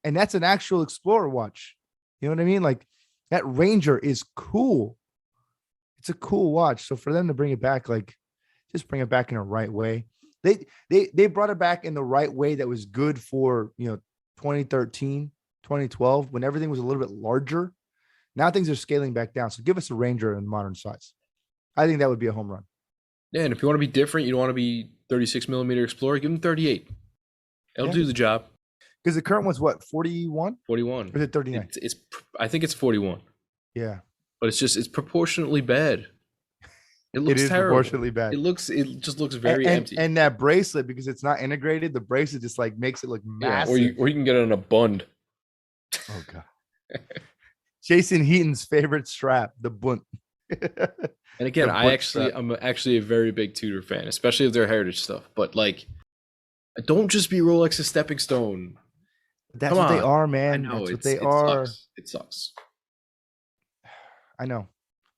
and that's an actual Explorer watch. You know what I mean? Like that Ranger is cool. It's a cool watch. So for them to bring it back, like just bring it back in a right way. They brought it back in the right way that was good for 2013, 2012, when everything was a little bit larger. Now things are scaling back down. So give us a Ranger in modern size. I think that would be a home run. Yeah, and if you want to be different, you don't want to be 36 millimeter Explorer, give them 38. It'll Yeah. do the job. Because the current one's what, 41? 41. Or is it 39? It's I think it's 41, Yeah. but it's proportionately bad. It It looks is terrible. proportionately bad. It just looks very and, empty. and that bracelet, because it's not integrated, the bracelet just like makes it look Yeah, massive. or you can get it on a bund. Oh god. Jason Heaton's favorite strap, the bunt. And again, The butt I'm actually a very big Tudor fan, especially of their heritage stuff. But like, don't just be Rolex's stepping stone. That's Come what they on. are, I man. know That's what it they are. sucks. It sucks. I know.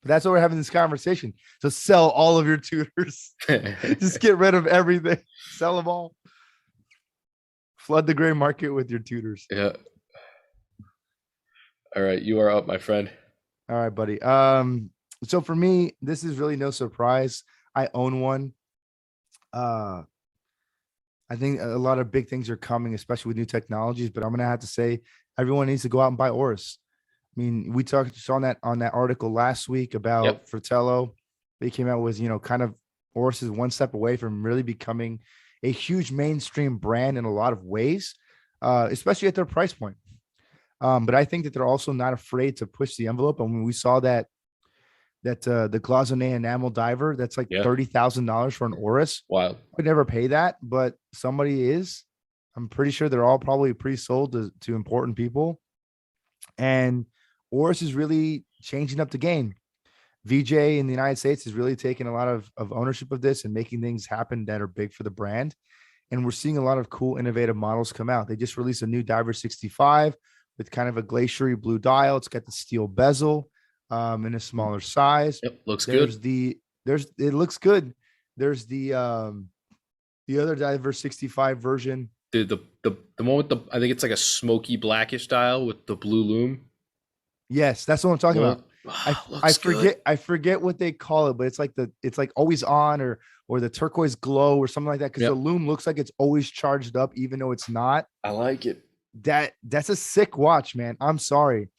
But that's why we're having this conversation. So sell all of your Tudors. Just get rid of everything. Sell them all. Flood the gray market with your tutors. Yeah. All right, you are up, my friend. All right, buddy. So for me, this is really no surprise. I own one. Uh, I think a lot of big things are coming, especially with new technologies. But I'm gonna have to say, everyone needs to go out and buy Oris. I mean, we talked just on that article last week Yep. about Fratello. They came out with, kind of Oris is one step away from really becoming a huge mainstream brand in a lot of ways, especially at their price point. But I think that they're also not afraid to push the envelope. And when we saw that the Cloisonné enamel diver, that's like Yeah. $30,000 for an Oris. Wild. I'd never pay that, but somebody is. I'm pretty sure they're all probably pre-sold to important people. And Oris is really changing up the game. VJ in the United States is really taking a lot of ownership of this and making things happen that are big for the brand. And we're seeing a lot of cool, innovative models come out. They just released a new Diver 65 with kind of a glaciery blue dial. It's got the steel bezel in a smaller size. Yep. Looks There's good. it looks good. There's the other Diver 65 version. The one with the, I think it's like a smoky blackish dial with the blue loom. Yes, that's what I'm talking about. I Looks good. I forget what they call it, but it's like always on or the turquoise glow or something like that, because the Yep. loom looks like it's always charged up even though it's not. I like it. That's a sick watch, man. I'm sorry.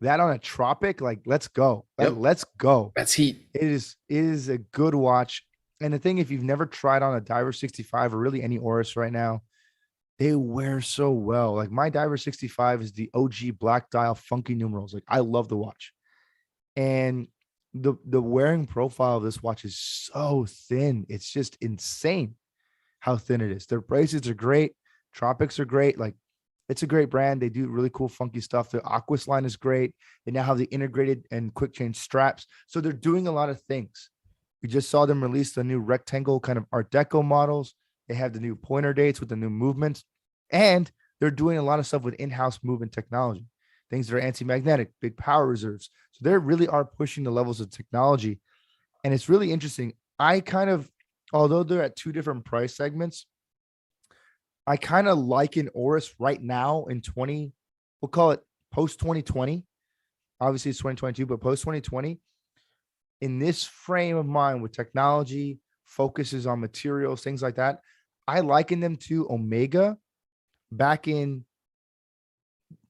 That on a tropic, like let's go. Yep. Let's go. That's heat. It is a good watch. And the thing, if you've never tried on a Diver 65 or really any Oris right now, they wear so well. Like my Diver 65 is the OG black dial funky numerals. Like I love the watch. And the wearing profile of this watch is so thin. It's just insane how thin it is. Their bracelets are great. Tropics are great. Like it's a great brand. They do really cool, funky stuff. The Aquas line is great. They now have the integrated and quick change straps. So they're doing a lot of things. We just saw them release the new rectangle kind of Art Deco models. They have the new pointer dates with the new movements. And they're doing a lot of stuff with in-house movement technology, things that are anti-magnetic, big power reserves. So they really are pushing the levels of technology. And it's really interesting. I kind of, although they're at two different price segments, I kind of like an Oris right now in we'll call it post 2020. Obviously it's 2022, but post 2020, in this frame of mind with technology, focuses on materials, things like that, I liken them to Omega back in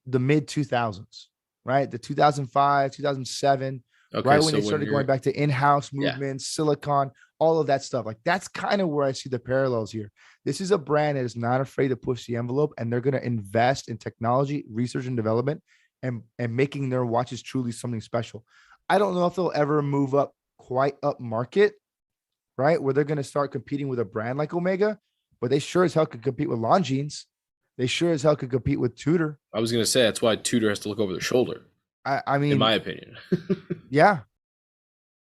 the mid 2000s, right? The 2005, 2007, Okay, right when so they started going back to in-house Yeah. movements, silicon, all of that stuff. Like that's kind of where I see the parallels here. This is a brand that is not afraid to push the envelope, and they're going to invest in technology, research and development, and making their watches truly something special. I don't know if they'll ever move up quite up market, right? Where they're going to start competing with a brand like Omega, but they sure as hell could compete with Longines. They sure as hell could compete with Tudor. I was gonna say that's why Tudor has to look over their shoulder, I in mean, my opinion. yeah,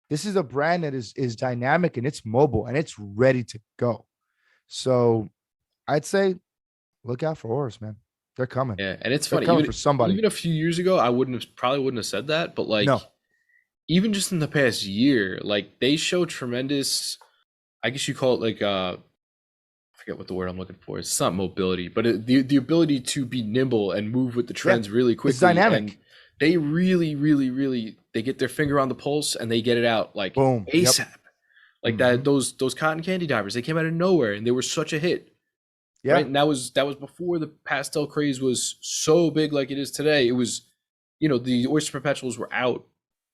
this is a brand that is dynamic and it's mobile and it's ready to go. So I'd say look out for Oris, man. They're coming. Yeah, and it's They're funny. coming Even for somebody. even a few years ago, I probably wouldn't have said that, but like No. even just in the past year, like they show tremendous. I guess you call it like I forget what the word I'm looking for. It's not mobility, but the ability to be nimble and move with the trends really quickly. It's dynamic. And they really, really, really they get their finger on the pulse and they get it out like Boom. Yep. ASAP. Like that, those cotton candy divers, they came out of nowhere and they were such a hit. Yeah. Right. And that was before the pastel craze was so big like it is today. It was, the Oyster Perpetuals were out,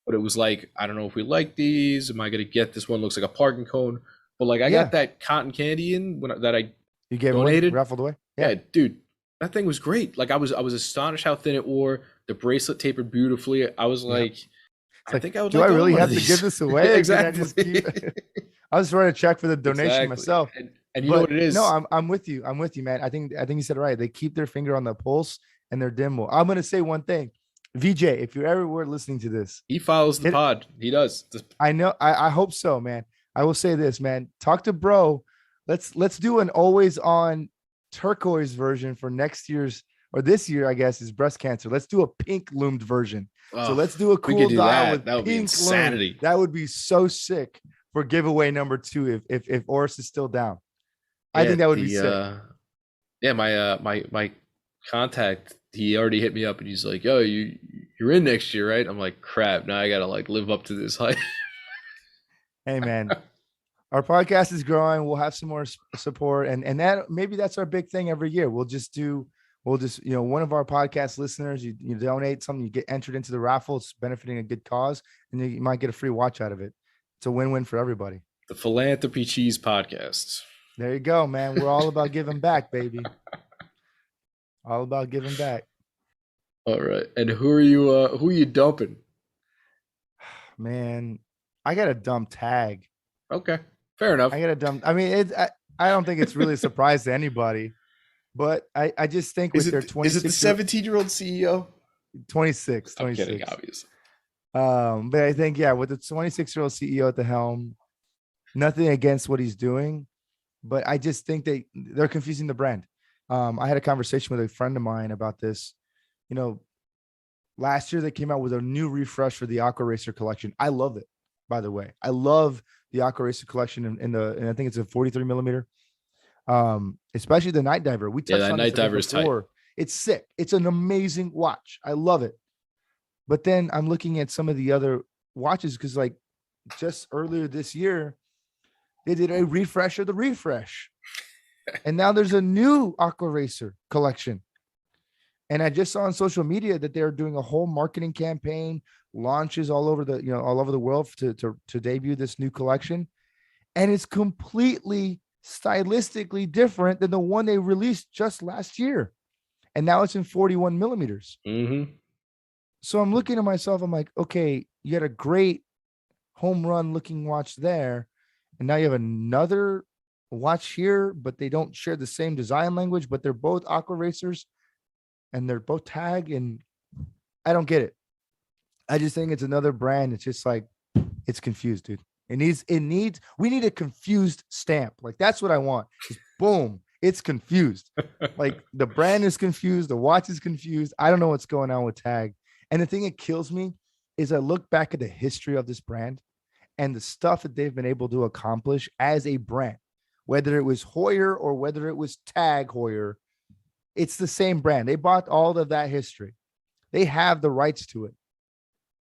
but it was like, I don't know if we like these. Am I gonna get this one? Looks like a parking cone. But like I got that cotton candy in that I You gave donated. away, raffled away. Yeah, dude. That thing was great. Like I was astonished how thin it wore. The bracelet tapered beautifully. I was like, I think I would. Do like I to own really one have of to these. give this away? Exactly. I was trying to check for the donation Exactly. myself. And you know what it is? No, I'm with you. I'm with you, man. I think you said it right. They keep their finger on the pulse and they're dimble. I'm gonna say one thing. VJ, if you're ever listening to this, he follows the pod. He does. I know. I hope so, man. I will say this, man. Talk to bro. Let's do an always on turquoise version for next year's or this year, I guess, is breast cancer. Let's do a pink loomed version. So let's do a cool dial with that would be pink insanity. loom. That would be so sick for giveaway number 2 if Oris is still down. I think that would be sick. Yeah, my contact, he already hit me up and he's like, "Yo, you're in next year, right?" I'm like, "Crap, now I gotta like live up to this hype." Hey, man, our podcast is growing. We'll have some more support, and that maybe that's our big thing every year. We'll just one of our podcast listeners, you donate something, you get entered into the raffle. It's benefiting a good cause, and you might get a free watch out of it. It's a win-win for everybody. The Philanthropy Cheese Podcast. There you go, man. We're all about giving back, baby. All about giving back. All right, and who are you dumping? Man, I got a dumb tag. Okay, fair enough. I got a dumb. I mean, I don't think it's really a surprise to anybody, but I just think Is with their it the 26 17-year-old CEO? 26, I'm kidding, 26. obviously. But I think, yeah, with the 26-year-old CEO at the helm, nothing against what he's doing, but I just think they're confusing the brand. I had a conversation with a friend of mine about this. You know, last year they came out with a new refresh for the Aqua Racer collection. I love it, by the way. I love the Aqua Racer collection and I think it's a 43 millimeter. Especially the Night Diver. We Yeah, touched that on Night this a bit Diver is tight. before. It's sick. It's an amazing watch. I love it. But then I'm looking at some of the other watches because, like, just earlier this year, they did a refresh of the refresh, and now there's a new Aqua Racer collection. And I just saw on social media that they're doing a whole marketing campaign, launches all over the world to debut this new collection, and it's completely stylistically different than the one they released just last year, and now it's in 41 millimeters. Mm-hmm. So I'm looking at myself, I'm like, okay, you had a great home run looking watch there, and now you have another watch here, but they don't share the same design language, but they're both Aqua Racers and they're both tag, and I don't get it. I just think it's another brand. It's just like, it's confused, dude. We need a confused stamp. Like, that's what I want. Just boom, it's confused. Like, the brand is confused, the watch is confused. I don't know what's going on with tag. And the thing that kills me is I look back at the history of this brand and the stuff that they've been able to accomplish as a brand, whether it was Heuer or whether it was Tag Heuer. It's the same brand. They bought all of that history. They have the rights to it.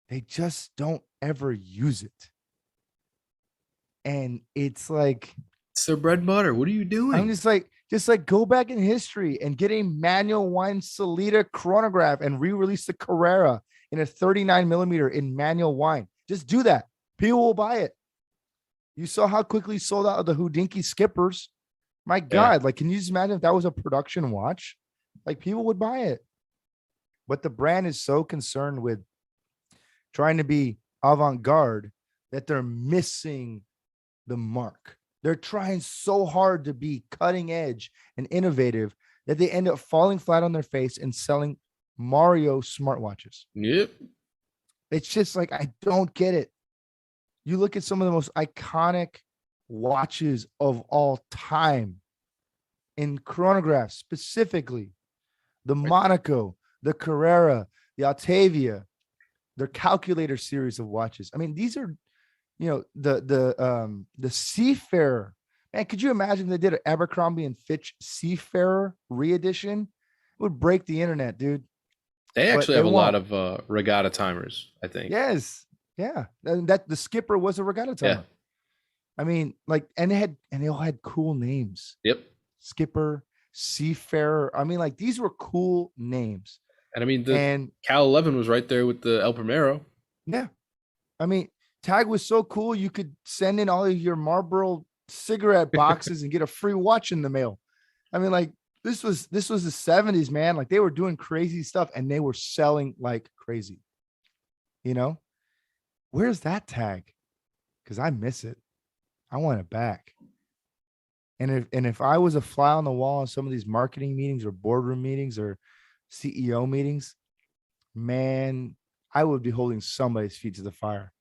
They just don't ever use it. And it's like, It's their bread and butter. What are you doing? I'm just like go back in history and get a manual wine Salita chronograph and re-release the Carrera in a 39 millimeter in manual wine. Just do that. People will buy it. You saw how quickly sold out of the Hodinkee Skippers. My God, like, can you just imagine if that was a production watch? Like, people would buy it. But the brand is so concerned with trying to be avant-garde that they're missing the mark. They're trying so hard to be cutting edge and innovative that they end up falling flat on their face and selling Mario smartwatches. Yep. It's just like, I don't get it. You look at some of the most iconic watches of all time in chronographs, specifically the Monaco, the Carrera, the Altavia, their calculator series of watches. I mean, these are, the Seafarer. Man, could you imagine they did an Abercrombie and Fitch Seafarer re-edition? It would break the internet, dude. They actually have a lot of regatta timers, I think. Yes. Yeah. And that the Skipper was a regatta timer. Yeah. I mean, like, and they all had cool names. Yep. Skipper, Seafarer. I mean, like, these were cool names. And I mean, the Cal 11 was right there with the El Primero. Yeah. I mean, Tag was so cool. You could send in all of your Marlboro cigarette boxes and get a free watch in the mail. I mean, like, this was the 70s, man. Like, they were doing crazy stuff and they were selling like crazy. Where's that Tag? Because I miss it. I want it back. And if I was a fly on the wall in some of these marketing meetings or boardroom meetings or CEO meetings, man, I would be holding somebody's feet to the fire.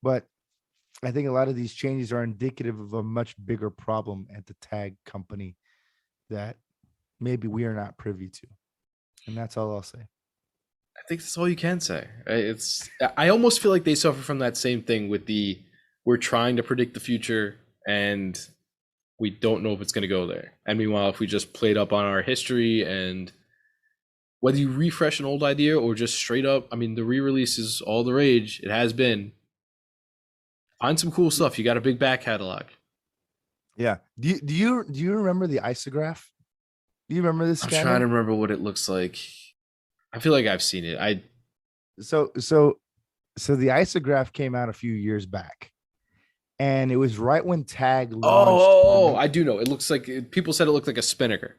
But I think a lot of these changes are indicative of a much bigger problem at the Tag company that maybe we are not privy to. And that's all I'll say. I think that's all you can say. I almost feel like they suffer from that same thing with we're trying to predict the future and we don't know if it's going to go there. And meanwhile, if we just played up on our history and whether you refresh an old idea or just straight up, I mean, the re-release is all the rage. It has been. Find some cool stuff. You got a big back catalog. Yeah. Do you remember the isograph? Do you remember this I'm scandal? trying to remember what it looks like. I feel like I've seen it. I So the isograph came out a few years back, and it was right when Tag launched. oh, I do know. It looks like people said it looked like a spinnaker,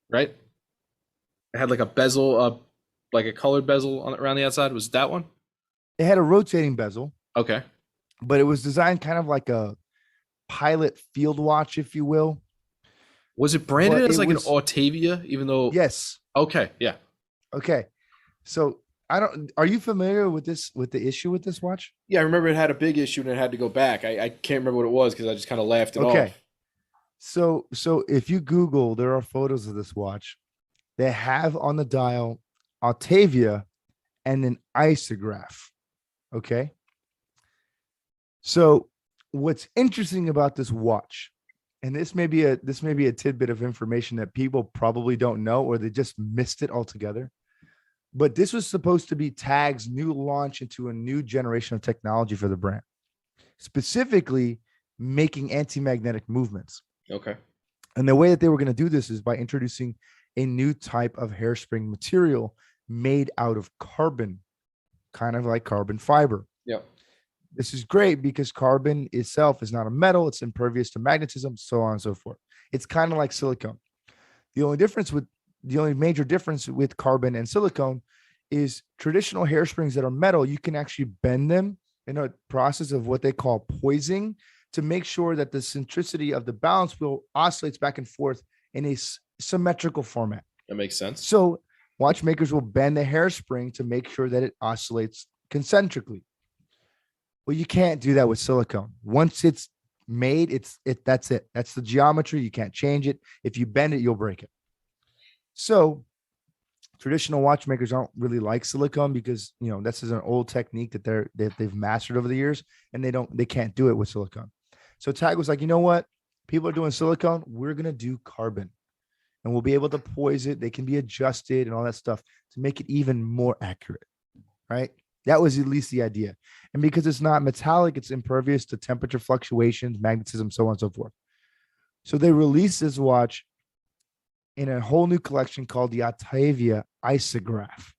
right? It had like a bezel, like a colored bezel on around the outside. Was it that one? It had a rotating bezel, Okay. but it was designed kind of like a pilot field watch, if you will. Was it branded But as it like an was Autavia? Even though, yes. okay, yeah, Okay. So I don't. Are you familiar with this? With the issue with this watch? yeah. I remember it had a big issue and it had to go back. I can't remember what it was because I just kind of laughed it Okay. off. So if you Google, there are photos of this watch. They have on the dial Octavia and an isograph. Okay. So what's interesting about this watch, and this may be a tidbit of information that people probably don't know or they just missed it altogether. But this was supposed to be Tag's new launch into a new generation of technology for the brand, specifically making anti-magnetic movements. Okay. And the way that they were going to do this is by introducing a new type of hairspring material made out of carbon, kind of like carbon fiber. Yeah. This is great because carbon itself is not a metal, it's impervious to magnetism, so on and so forth. It's kind of like silicone. The only major difference with carbon and silicone is traditional hairsprings that are metal, you can actually bend them in a process of what they call poising to make sure that the centricity of the balance wheel oscillates back and forth in a symmetrical format. That makes sense. So watchmakers will bend the hairspring to make sure that it oscillates concentrically. Well, you can't do that with silicone. Once it's made, that's it. That's the geometry. You can't change it. If you bend it, you'll break it. So traditional watchmakers don't really like silicone because this is an old technique that they've mastered over the years, and they can't do it with silicone. So Tag was like, you know what? People are doing silicone. We're gonna do carbon, and we'll be able to poise it. They can be adjusted and all that stuff to make it even more accurate, right? That was at least the idea. And because it's not metallic, it's impervious to temperature fluctuations, magnetism, so on and so forth. So they released this watch in a whole new collection called the Octavia Isograph.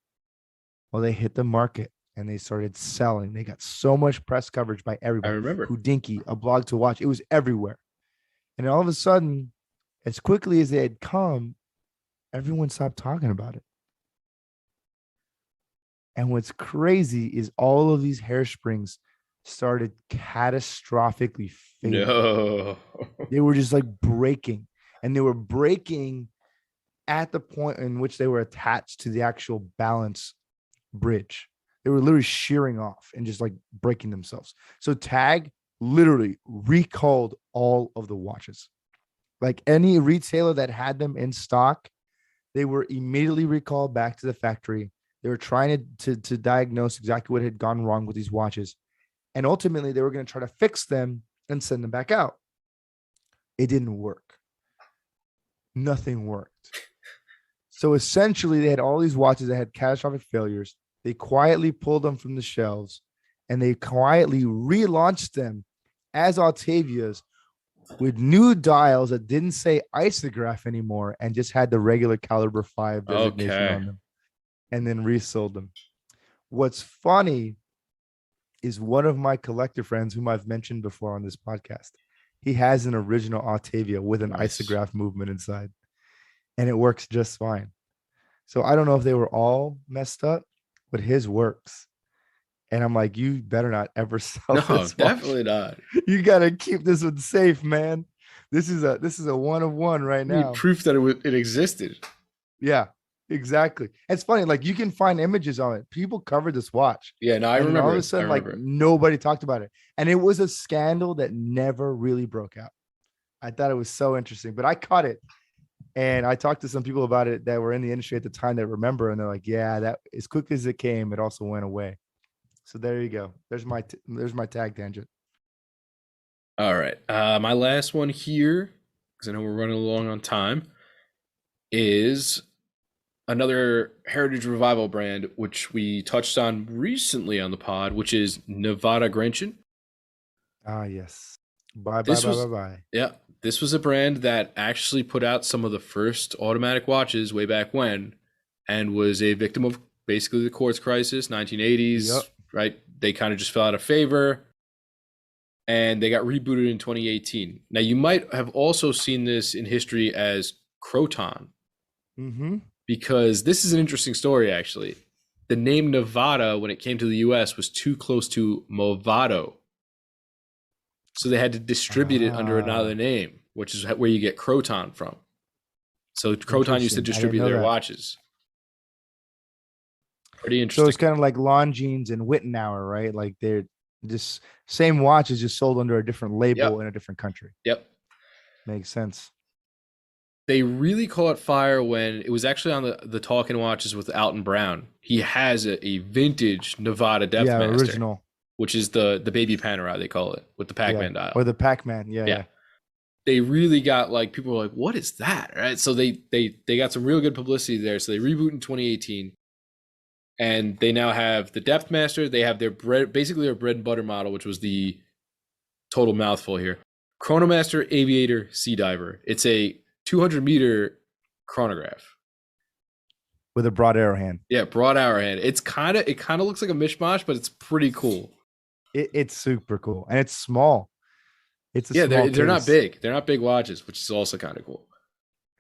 Well, they hit the market and they started selling. They got so much press coverage by I everybody. remember. Houdinki, A Blog to Watch. It was everywhere. And all of a sudden, as quickly as they had come, everyone stopped talking about it. And what's crazy is all of these hairsprings started catastrophically failing. No. They were just like breaking, and they were breaking at the point in which they were attached to the actual balance bridge. They were literally shearing off and just like breaking themselves. So Tag literally recalled all of the watches. Like any retailer that had them in stock, they were immediately recalled back to the factory. They were trying to diagnose exactly what had gone wrong with these watches. And ultimately, they were going to try to fix them and send them back out. It didn't work. Nothing worked. So essentially, they had all these watches that had catastrophic failures. They quietly pulled them from the shelves and they quietly relaunched them as Octavias with new dials that didn't say isograph anymore and just had the regular caliber 5 designation on them, and then resold them. What's funny is one of my collector friends, whom I've mentioned before on this podcast, he has an original Octavia with an isograph movement inside, and it works just fine. So I don't know if they were all messed up, but his works. And I'm like, you better not ever sell this watch. Definitely not. You gotta keep this one safe, man. This is a one of one right You need now. proof that it existed. Yeah, exactly. It's funny, like you can find images on it. People covered this watch. Yeah, no, I And remember. all of a sudden, like it. nobody talked about it. And it was a scandal that never really broke out. I thought it was so interesting, but I caught it. And I talked to some people about it that were in the industry at the time that remember, and they're like, yeah, that as quick as it came, it also went away. So there you go. There's my Tag tangent. All right. My last one here because I know we're running along on time, is another Heritage Revival brand, which we touched on recently on the pod, which is Nevada Grenchen. Ah, yes. Bye, bye, This bye, bye, was, bye. yeah, this was a brand that actually put out some of the first automatic watches way back when, and was a victim of basically the quartz crisis, 1980s, Yep. right? They kind of just fell out of favor, and they got rebooted in 2018. Now, you might have also seen this in history as Croton, Mm-hmm. because this is an interesting story, actually. The name Nevada, when it came to the US, was too close to Movado. So they had to distribute it under another Ah, name, which is where you get Croton from. So Croton used to interesting. I didn't distribute know their that. watches. Pretty So interesting. it's kind of like Longines and Wittenauer, right? Like they're just same watch is just sold under a different label Yep. in a different country. Yep. Makes sense. They really caught fire when it was actually on the Talking Watches with Alton Brown. He has a vintage Nevada Depth Yeah, Master, original. which is the baby Panerai, they call it, with the Yeah. Pac-Man dial. Or the Pac-Man. Yeah, Yeah. yeah. They really got, like, people were like, what is that? Right. So they got some real good publicity there. So they reboot in 2018. And they now have the Depth Master. They have their basically their bread and butter model, which was the total mouthful here. Chronomaster Aviator Sea Diver. It's a 200-meter chronograph. With a broad arrow hand. Yeah, broad hour hand. It kind of looks like a mishmash, but it's pretty cool. It's super cool. And it's small. It's a Yeah, small they're not case. big. They're not big watches, which is also kind of cool.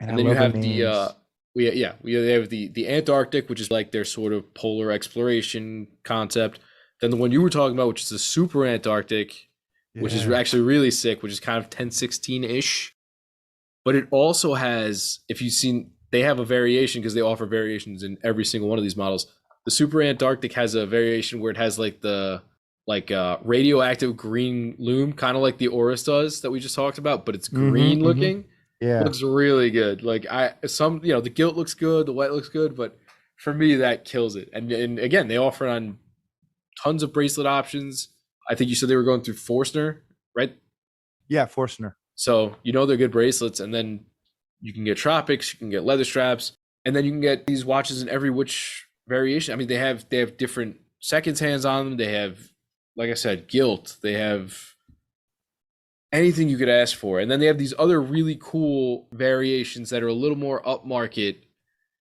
And I And then you love the have the names. they have the Antarctic, which is like their sort of polar exploration concept. Then the one you were talking about, which is the Super Antarctic, which is Yeah. actually really sick, which is kind of 1016 ish. But it also has, if you've seen, they have a variation because they offer variations in every single one of these models. The Super Antarctic has a variation where it has like the radioactive green lume, kind of like the Oris does that we just talked about, but it's green Mm-hmm, mm-hmm. looking. Yeah. Looks really good. Like the gilt looks good, the white looks good, but for me that kills it. And again, they offer on tons of bracelet options. I think you said they were going through Forstner, right? Yeah, Forstner. So they're good bracelets, and then you can get tropics, you can get leather straps, and then you can get these watches in every which variation. I mean, they have different seconds hands on them. They have, like I said, gilt. They have anything you could ask for, and then they have these other really cool variations that are a little more upmarket.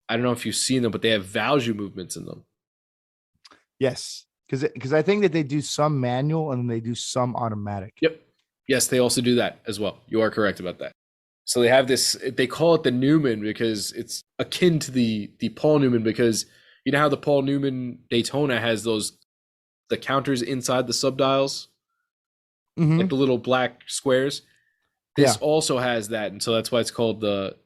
I don't know if you've seen them, but they have value movements in them. Yes. Because I think that they do some manual and then they do some automatic. Yep. Yes, they also do that as well. You are correct about that. So they have this, they call it the Newman because it's akin to the Paul Newman, because you know how the Paul Newman Daytona has the counters inside the subdials, Mm-hmm. like the little black squares. This Yeah. also has that, and so that's why it's called the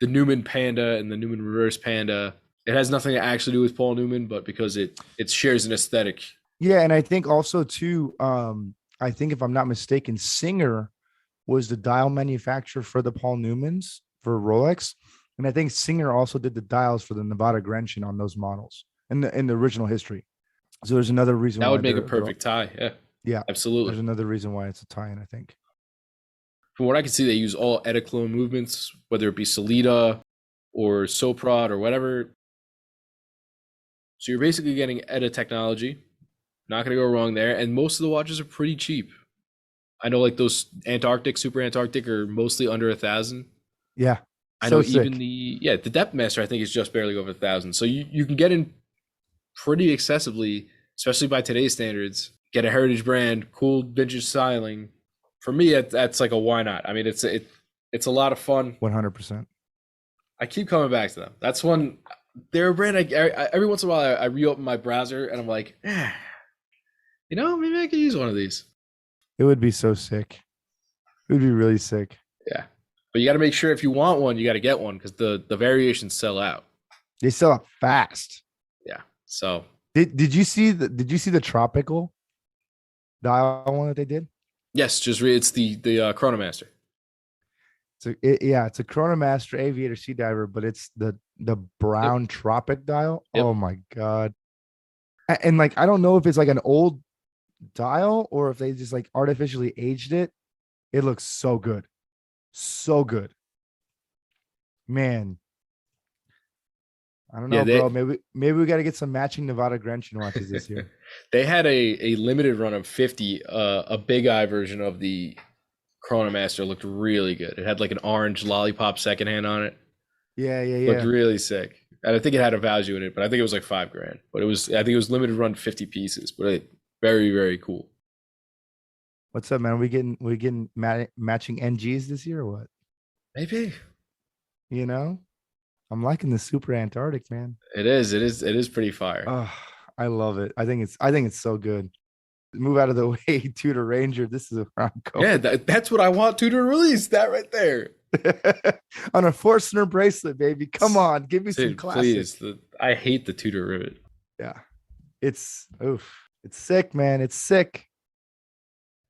Newman Panda and the Newman Reverse Panda. It has nothing to actually do with Paul Newman, but because it shares an aesthetic. Yeah. And I think also too, I think if I'm not mistaken, Singer was the dial manufacturer for the Paul Newmans for Rolex. And I think Singer also did the dials for the Nevada Grenchen on those models in the original history. So there's another reason That why would make a they're perfect tie. Yeah, yeah. absolutely. There's another reason why it's a tie-in, I think. From what I can see, they use all Ediclone movements, whether it be Solita or Soprod or whatever. So you're basically getting Eda technology. Not going to go wrong there. And most of the watches are pretty cheap. I know like those Antarctic, Super Antarctic are mostly under 1,000. Yeah. I So know sick. even the Depth Master I think is just barely over 1,000. So you can get in pretty accessibly, especially by today's standards. Get a heritage brand, cool vintage styling. For me, that's like a why not. I mean, it's a lot of fun. 100%. I keep coming back to them. That's one. They're a brand. Every once in a while, I reopen my browser and I'm like, maybe I could use one of these. It would be so sick. It would be really sick. Yeah, but you got to make sure if you want one, you got to get one because the variations sell out. They sell out fast. Yeah. So Did you see the tropical dial one that they did? yes, it's the Chronomaster. It's a Chronomaster Aviator Sea Diver, but it's the brown tropic dial. Yep. Oh my god! And like I don't know if it's like an old dial or if they just like artificially aged it. It looks so good. So good, man. I don't Yeah, know, bro. Maybe we got to get some matching Nevada Grenchen watches this year. they had a limited run of 50. A big eye version of the Chronomaster looked really good. It had like an orange lollipop secondhand on it. Yeah, yeah, Looked yeah. really sick. And I think it had a value in it, but I think it was like $5,000. But I think it was limited run 50 pieces. But very, very cool. What's up, man? We getting matching NGs this year or what? Maybe You know, I'm liking the Super Antarctic, man. it is. It is pretty fire. Oh, I love it. I think it's so good. Move out of the way, Tudor Ranger. This is where I'm Yeah, going. that's what I want to release. That right there. On a Forstner bracelet, baby. Come on, give me some Dude, classic. please. I hate the Tudor rivet. Yeah, it's sick, man. It's sick.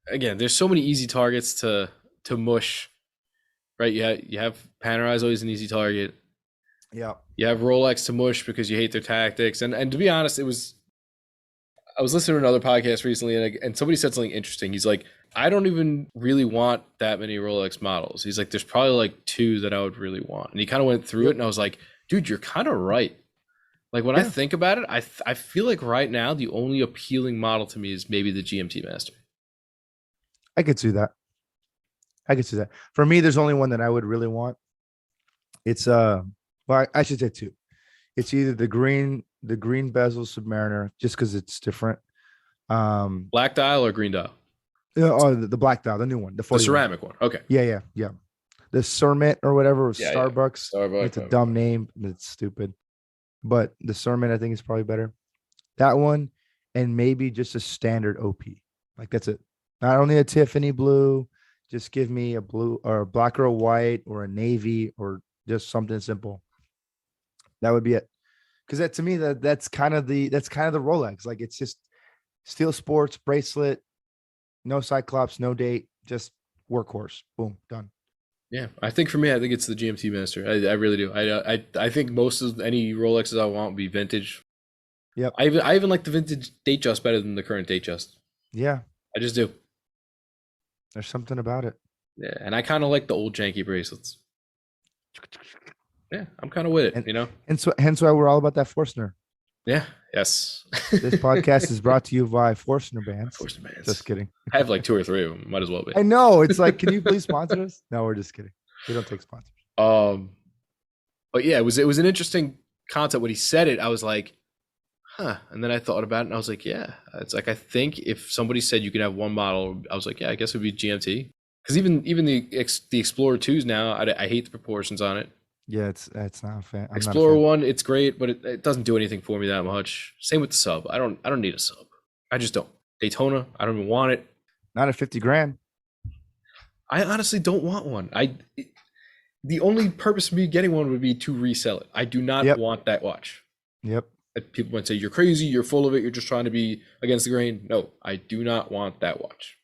Again, there's so many easy targets to mush. Right? You have Panerai is always an easy target. Yeah, You have Rolex to mush because you hate their tactics. And to be honest, I was listening to another podcast recently, and somebody said something interesting. He's like, I don't even really want that many Rolex models. He's like, there's probably like two that I would really want. And he kind of went through it, and I was like, dude, you're kind of right. Like when I Yeah. think about it, I feel like right now the only appealing model to me is maybe the GMT Master. I could see that. I could see that. For me, there's only one that I would really want. It's well, I should say two. It's either the green bezel Submariner, just because it's different. Black dial or green dial? Yeah, oh, the black dial, the new one, the The 41. ceramic one. Okay. Yeah, yeah, yeah. The Cermet or whatever, Yeah, yeah. Starbucks. Starbucks. It's a dumb name. It's stupid. But the Cermet, I think, is probably better. That one, and maybe just a standard OP. Like that's it. Not only a Tiffany blue, just give me a blue or a black or a white or a navy or just something simple. That would be it. Because that to me, that's kind of the Rolex. Like it's just steel sports bracelet, no Cyclops, no date, just workhorse. Boom, done. Yeah, I think for me, I think it's the GMT Master. I really do. I think most of any Rolexes I want would be vintage. Yep. I even like the vintage Datejust better than the current Datejust. Yeah, I just do. there's something about it. Yeah, and I kind of like the old janky bracelets. Yeah, I'm kind of with it. And- You know. And so, hence why we're all about that Forstner. Yeah. Yes. This podcast is brought to you by Forstner Bands. Force Bands. Just kidding. I have like two or three of them. Might as well be. I know. It's like, can you please sponsor us? No, we're just kidding. We don't take sponsors. But yeah, it was an interesting concept when he said it. I was like, huh. And then I thought about it, and I was like, yeah. It's like I think if somebody said you could have one model, I was like, yeah, I guess it would be GMT. Because even the Explorer 2s now, I hate the proportions on it. Yeah, it's not a fan. I'm not a Explorer fan. 1, it's great, but it doesn't do anything for me that much. Same with the sub. I don't need a sub. I just don't. Daytona, I don't even want it. Not at 50 grand. I honestly don't want one. The only purpose of me getting one would be to resell it. I do not Yep. want that watch. Yep. People might say you're crazy, you're full of it, you're just trying to be against the grain. No, I do not want that watch.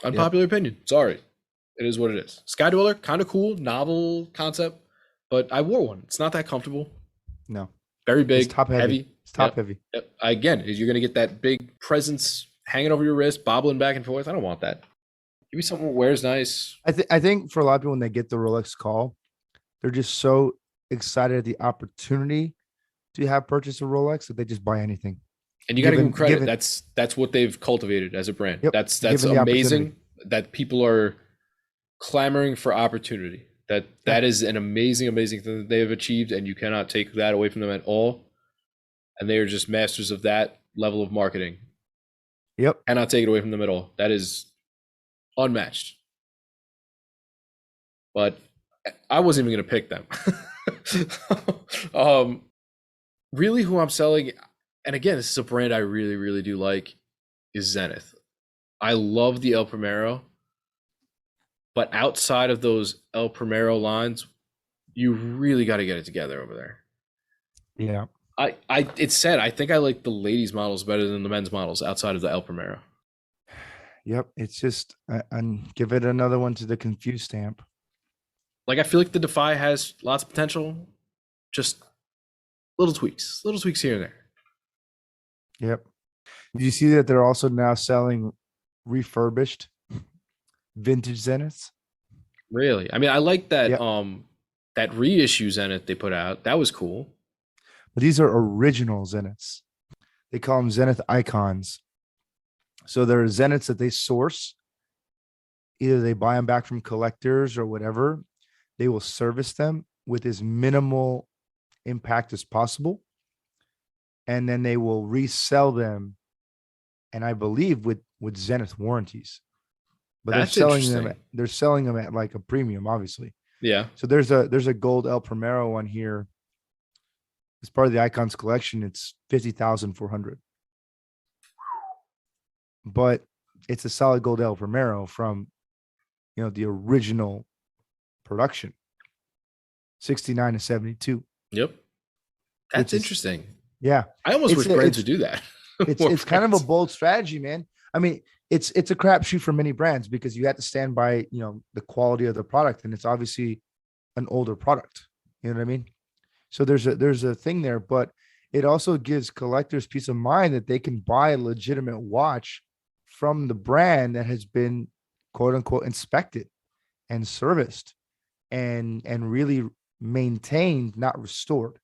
Unpopular opinion. Sorry. It is what it is. Sky Dweller, kind of cool, novel concept, but I wore one. It's not that comfortable. No. Very big, It's top heavy. It's top Yep. heavy. Yep. Again, you're going to get that big presence hanging over your wrist, bobbling back and forth. I don't want that. Give me something that wears nice. I think for a lot of people, when they get the Rolex call, they're just so excited at the opportunity to have purchased a Rolex that they just buy anything. And you got to give them Given- credit. given- That's what they've cultivated as a brand. Yep. That's Given the amazing that people are clamoring for opportunity. That is an amazing thing that they have achieved, and you cannot take that away from them at all. And they are just masters of that level of marketing. Yep. Cannot take it away from them at all. That is unmatched. But I wasn't even going to pick them. Really, who I'm selling, and again, this is a brand I really do like, is Zenith. I love the El Primero, but outside of those El Primero lines, you really got to get it together over there. Yeah. It's sad. I think I like the ladies' models better than the men's models outside of the El Primero. Yep. It's just, and give it another one to the confused stamp. Like I feel like the Defy has lots of potential, just little tweaks here and there. Yep. Did you see that they're also now selling refurbished vintage Zeniths? Really? I mean, I like that Yeah, that reissue Zenith they put out. That was cool. but these are original Zeniths. They call them Zenith icons. So there are Zeniths that they source. Either they buy them back from collectors or whatever. They will service them with as minimal impact as possible. And then they will resell them. And I believe with Zenith warranties. But That's interesting. they're selling them at like a premium, obviously. Yeah. So there's a gold El Primero one here. As part of the Icons collection. It's 50,400. But it's a solid gold El Primero from the original production. 69 to 72. Yep. Which That's is interesting. yeah. I almost It's wish a, brands it's would do that. it's More it's kind of a brands. bold strategy, man. I mean, it's a crapshoot for many brands because you have to stand by, the quality of the product, and it's obviously an older product. You know what I mean? So there's a thing there, but it also gives collectors peace of mind that they can buy a legitimate watch from the brand that has been quote unquote inspected and serviced and really maintained, not restored.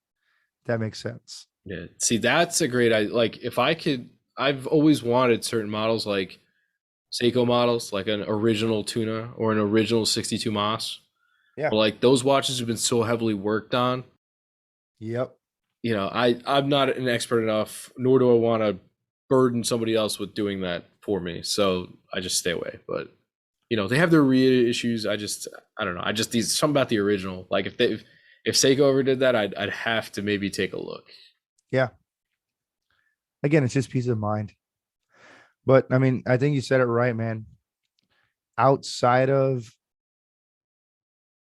That makes sense. Yeah. See, that's a great idea. Like if I could, I've always wanted certain models like Seiko models, like an original Tuna or an original 62 Moss. Yeah. But like those watches have been so heavily worked on. Yep. I'm not an expert enough, nor do I want to burden somebody else with doing that for me. So I just stay away. But they have their reissues. I don't know. I just these something about the original. Like if Seiko ever did that, I'd have to maybe take a look. Yeah. Again, it's just peace of mind. But I mean, I think you said it right, man. Outside of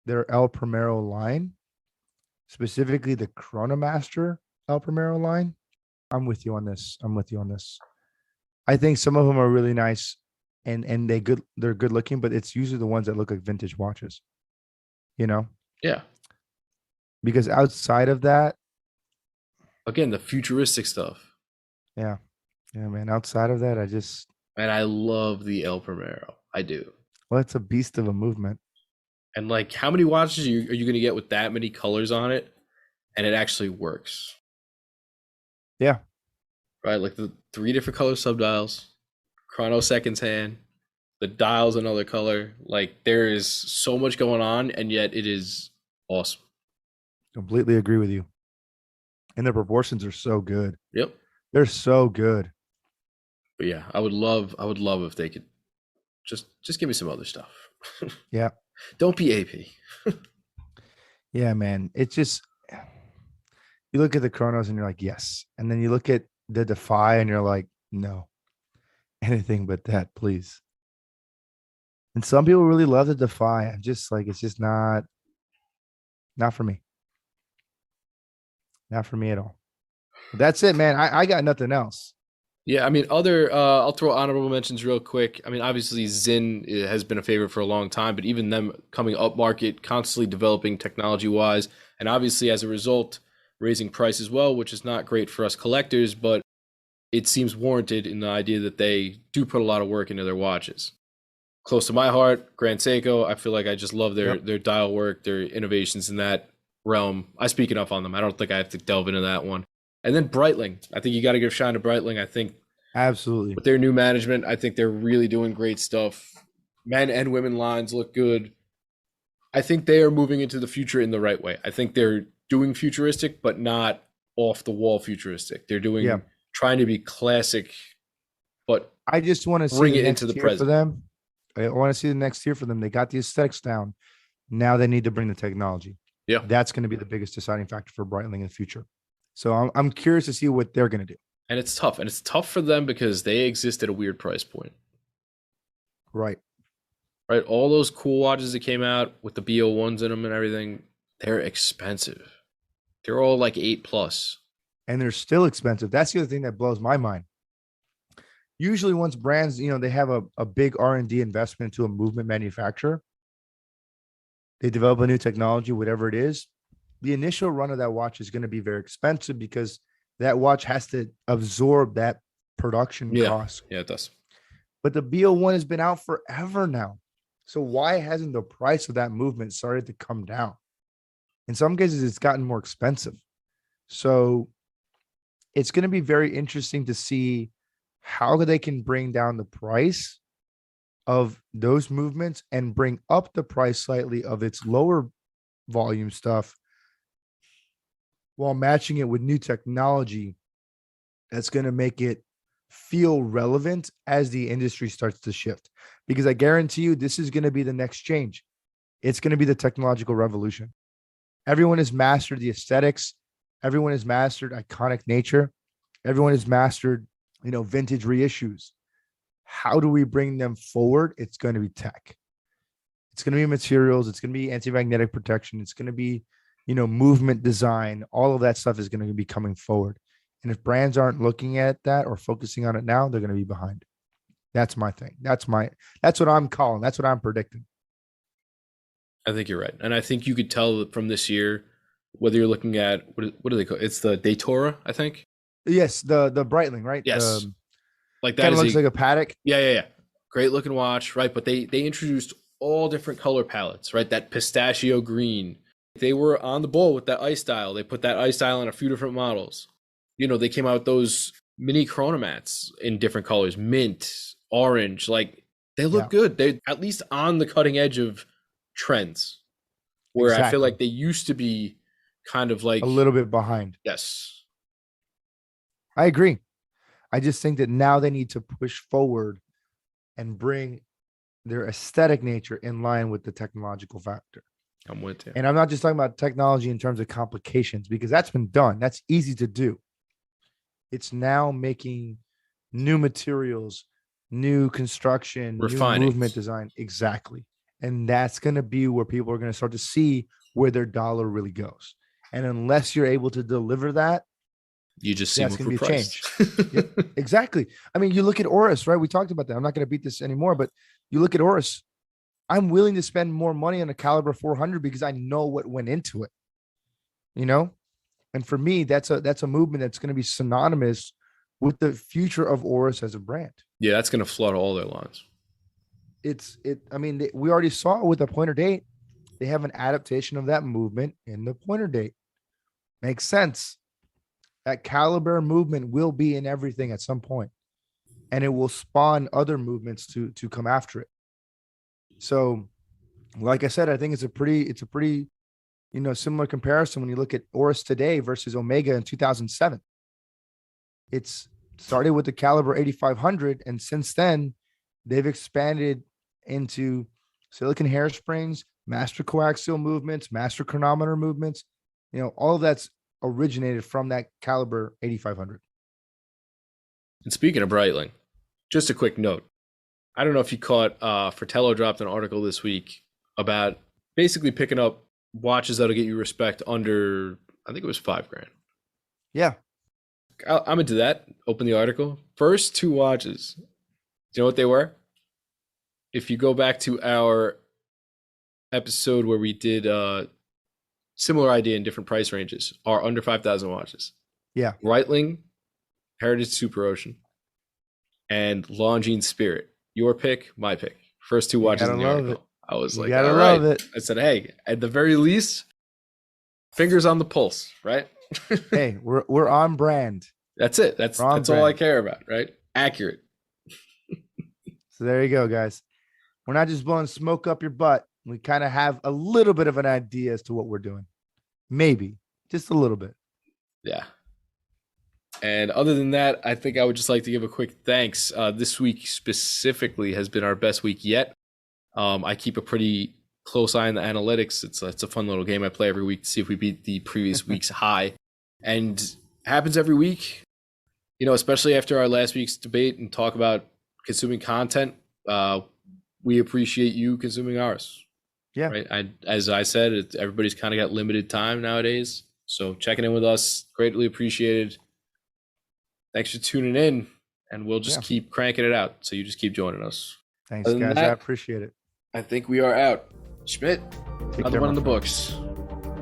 their El Primero line, specifically the Chronomaster El Primero line, I'm with you on this. I'm with you on this. I think some of them are really nice and they're good looking, but it's usually the ones that look like vintage watches, you know? Yeah. Because outside of that, Again, the futuristic stuff. yeah. Yeah, man. Outside of that, And I love the El Primero. I do. well, it's a beast of a movement. And like, how many watches are you going to get with that many colors on it, and it actually works? Yeah. Right, like the 3 different color subdials, chrono seconds hand, the dials another color. Like there is so much going on, and yet it is awesome. Completely agree with you. And the proportions are so good. Yep. They're so good. But yeah, I would love if they could just give me some other stuff. Yeah. Don't be AP. Yeah, man. It's just you look at the Chronos and you're like, yes. And then you look at the Defy and you're like, no, anything but that, please. And some people really love the Defy. I'm just like, it's just not for me. Not for me at all. But that's it, man. I got nothing else. Yeah, I mean, I'll throw honorable mentions real quick. I mean, obviously, Zinn has been a favorite for a long time, but even them coming up market, constantly developing technology wise, and obviously, as a result, raising price as well, which is not great for us collectors, but it seems warranted in the idea that they do put a lot of work into their watches. Close to my heart, Grand Seiko. I feel like I just love Yep. their dial work, their innovations in that realm. I speak enough on them. I don't think I have to delve into that one. And then Breitling. I think you got to give shine to Breitling. I think Absolutely. with their new management, I think they're really doing great stuff. Men and women lines look good. I think they are moving into the future in the right way. I think they're doing futuristic, but not off the wall futuristic. They're doing Yeah. trying to be classic, but I just want to see bring the it next into the tier for present. them. I want to see the next tier for them. They got the aesthetics down. Now they need to bring the technology. Yeah. That's going to be the biggest deciding factor for Breitling in the future. So I'm curious to see what they're going to do. And it's tough. And it's tough for them because they exist at a weird price point. Right. Right? All those cool watches that came out with the BO1s in them and everything, they're expensive. They're all like 8+. And they're still expensive. That's the other thing that blows my mind. Usually once brands, they have a big R&D investment into a movement manufacturer, they develop a new technology, whatever it is, the initial run of that watch is going to be very expensive because that watch has to absorb that production Yeah. cost. Yeah, it does. But the BO1 has been out forever now. So why hasn't the price of that movement started to come down? In some cases, it's gotten more expensive. So it's going to be very interesting to see how they can bring down the price of those movements and bring up the price slightly of its lower volume stuff while matching it with new technology that's going to make it feel relevant as the industry starts to shift. Because I guarantee you, this is going to be the next change. It's going to be the technological revolution. Everyone has mastered the aesthetics. Everyone has mastered iconic nature. Everyone has mastered, vintage reissues. How do we bring them forward? It's going to be tech. It's going to be materials. It's going to be anti-magnetic protection. It's going to be, movement design. All of that stuff is going to be coming forward. And if brands aren't looking at that or focusing on it now, they're going to be behind. That's my thing. That's what I'm calling. That's what I'm predicting. I think you're right. And I think you could tell from this year, whether you're looking at, what do they call it? It's the Datora, I think. Yes, the Breitling, right? Yes. Like that kind of looks like a Patek. Yeah. Great looking watch, right? But they introduced all different color palettes, right? That pistachio green. They were on the ball with that ice dial. They put that ice dial on a few different models. They came out with those mini chronomats in different colors, mint, orange. Like they look good. They're at least on the cutting edge of trends, where I feel like they used to be kind of like a little bit behind. Yes. I agree. I just think that now they need to push forward and bring their aesthetic nature in line with the technological factor. I'm with you. And I'm not just talking about technology in terms of complications, because that's been done. That's easy to do. It's now making new materials, new construction, refining, new movement design. Exactly. And that's going to be where people are going to start to see where their dollar really goes. And unless you're able to deliver that, you just see that's going to be a change. Yep, exactly. I mean, you look at Oris, right? We talked about that. I'm not going to beat this anymore, but you look at Oris. I'm willing to spend more money on a Caliber 400 because I know what went into it. And for me, that's a movement that's going to be synonymous with the future of Oris as a brand. Yeah, that's going to flood all their lines. We already saw it with the Pointer Date. They have an adaptation of that movement in the Pointer Date. Makes sense. That Caliber movement will be in everything at some point, and it will spawn other movements to come after it. So, like I said, I think it's a pretty, similar comparison when you look at Oris today versus Omega in 2007. It's started with the Caliber 8500, and since then, they've expanded into silicon hairsprings, master coaxial movements, master chronometer movements. All of that's originated from that Caliber 8500. And speaking of Breitling, just a quick note. I don't know if you caught, Fratello dropped an article this week about basically picking up watches that'll get you respect under, I think it was $5,000. Yeah. I'm into that. Open the article. First two watches. Do you know what they were? If you go back to our episode where we did similar idea in different price ranges, are under 5,000 watches. Yeah. Breitling, Heritage Super Ocean, and Longines Spirit. Your pick, my pick. First two watches in the article. I was like, gotta love it. I said, hey, at the very least, fingers on the pulse, right? Hey, we're on brand. That's it. That's all I care about, right? Accurate. So there you go, guys. We're not just blowing smoke up your butt. We kind of have a little bit of an idea as to what we're doing. Maybe just a little bit. Yeah. And other than that, I think I would just like to give a quick thanks. This week specifically has been our best week yet. I keep a pretty close eye on the analytics. It's a fun little game I play every week to see if we beat the previous week's high. And it happens every week, especially after our last week's debate and talk about consuming content. We appreciate you consuming ours. Yeah. Right. As I said, everybody's kind of got limited time nowadays. So checking in with us, greatly appreciated. Thanks for tuning in, and we'll just keep cranking it out. So you just keep joining us. Thanks, guys. I appreciate it. I think we are out. Schmidt, another one in the books.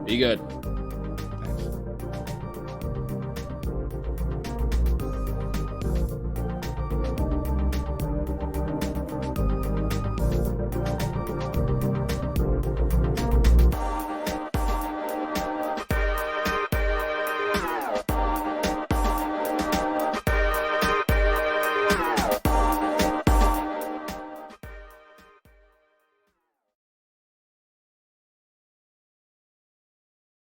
Be good.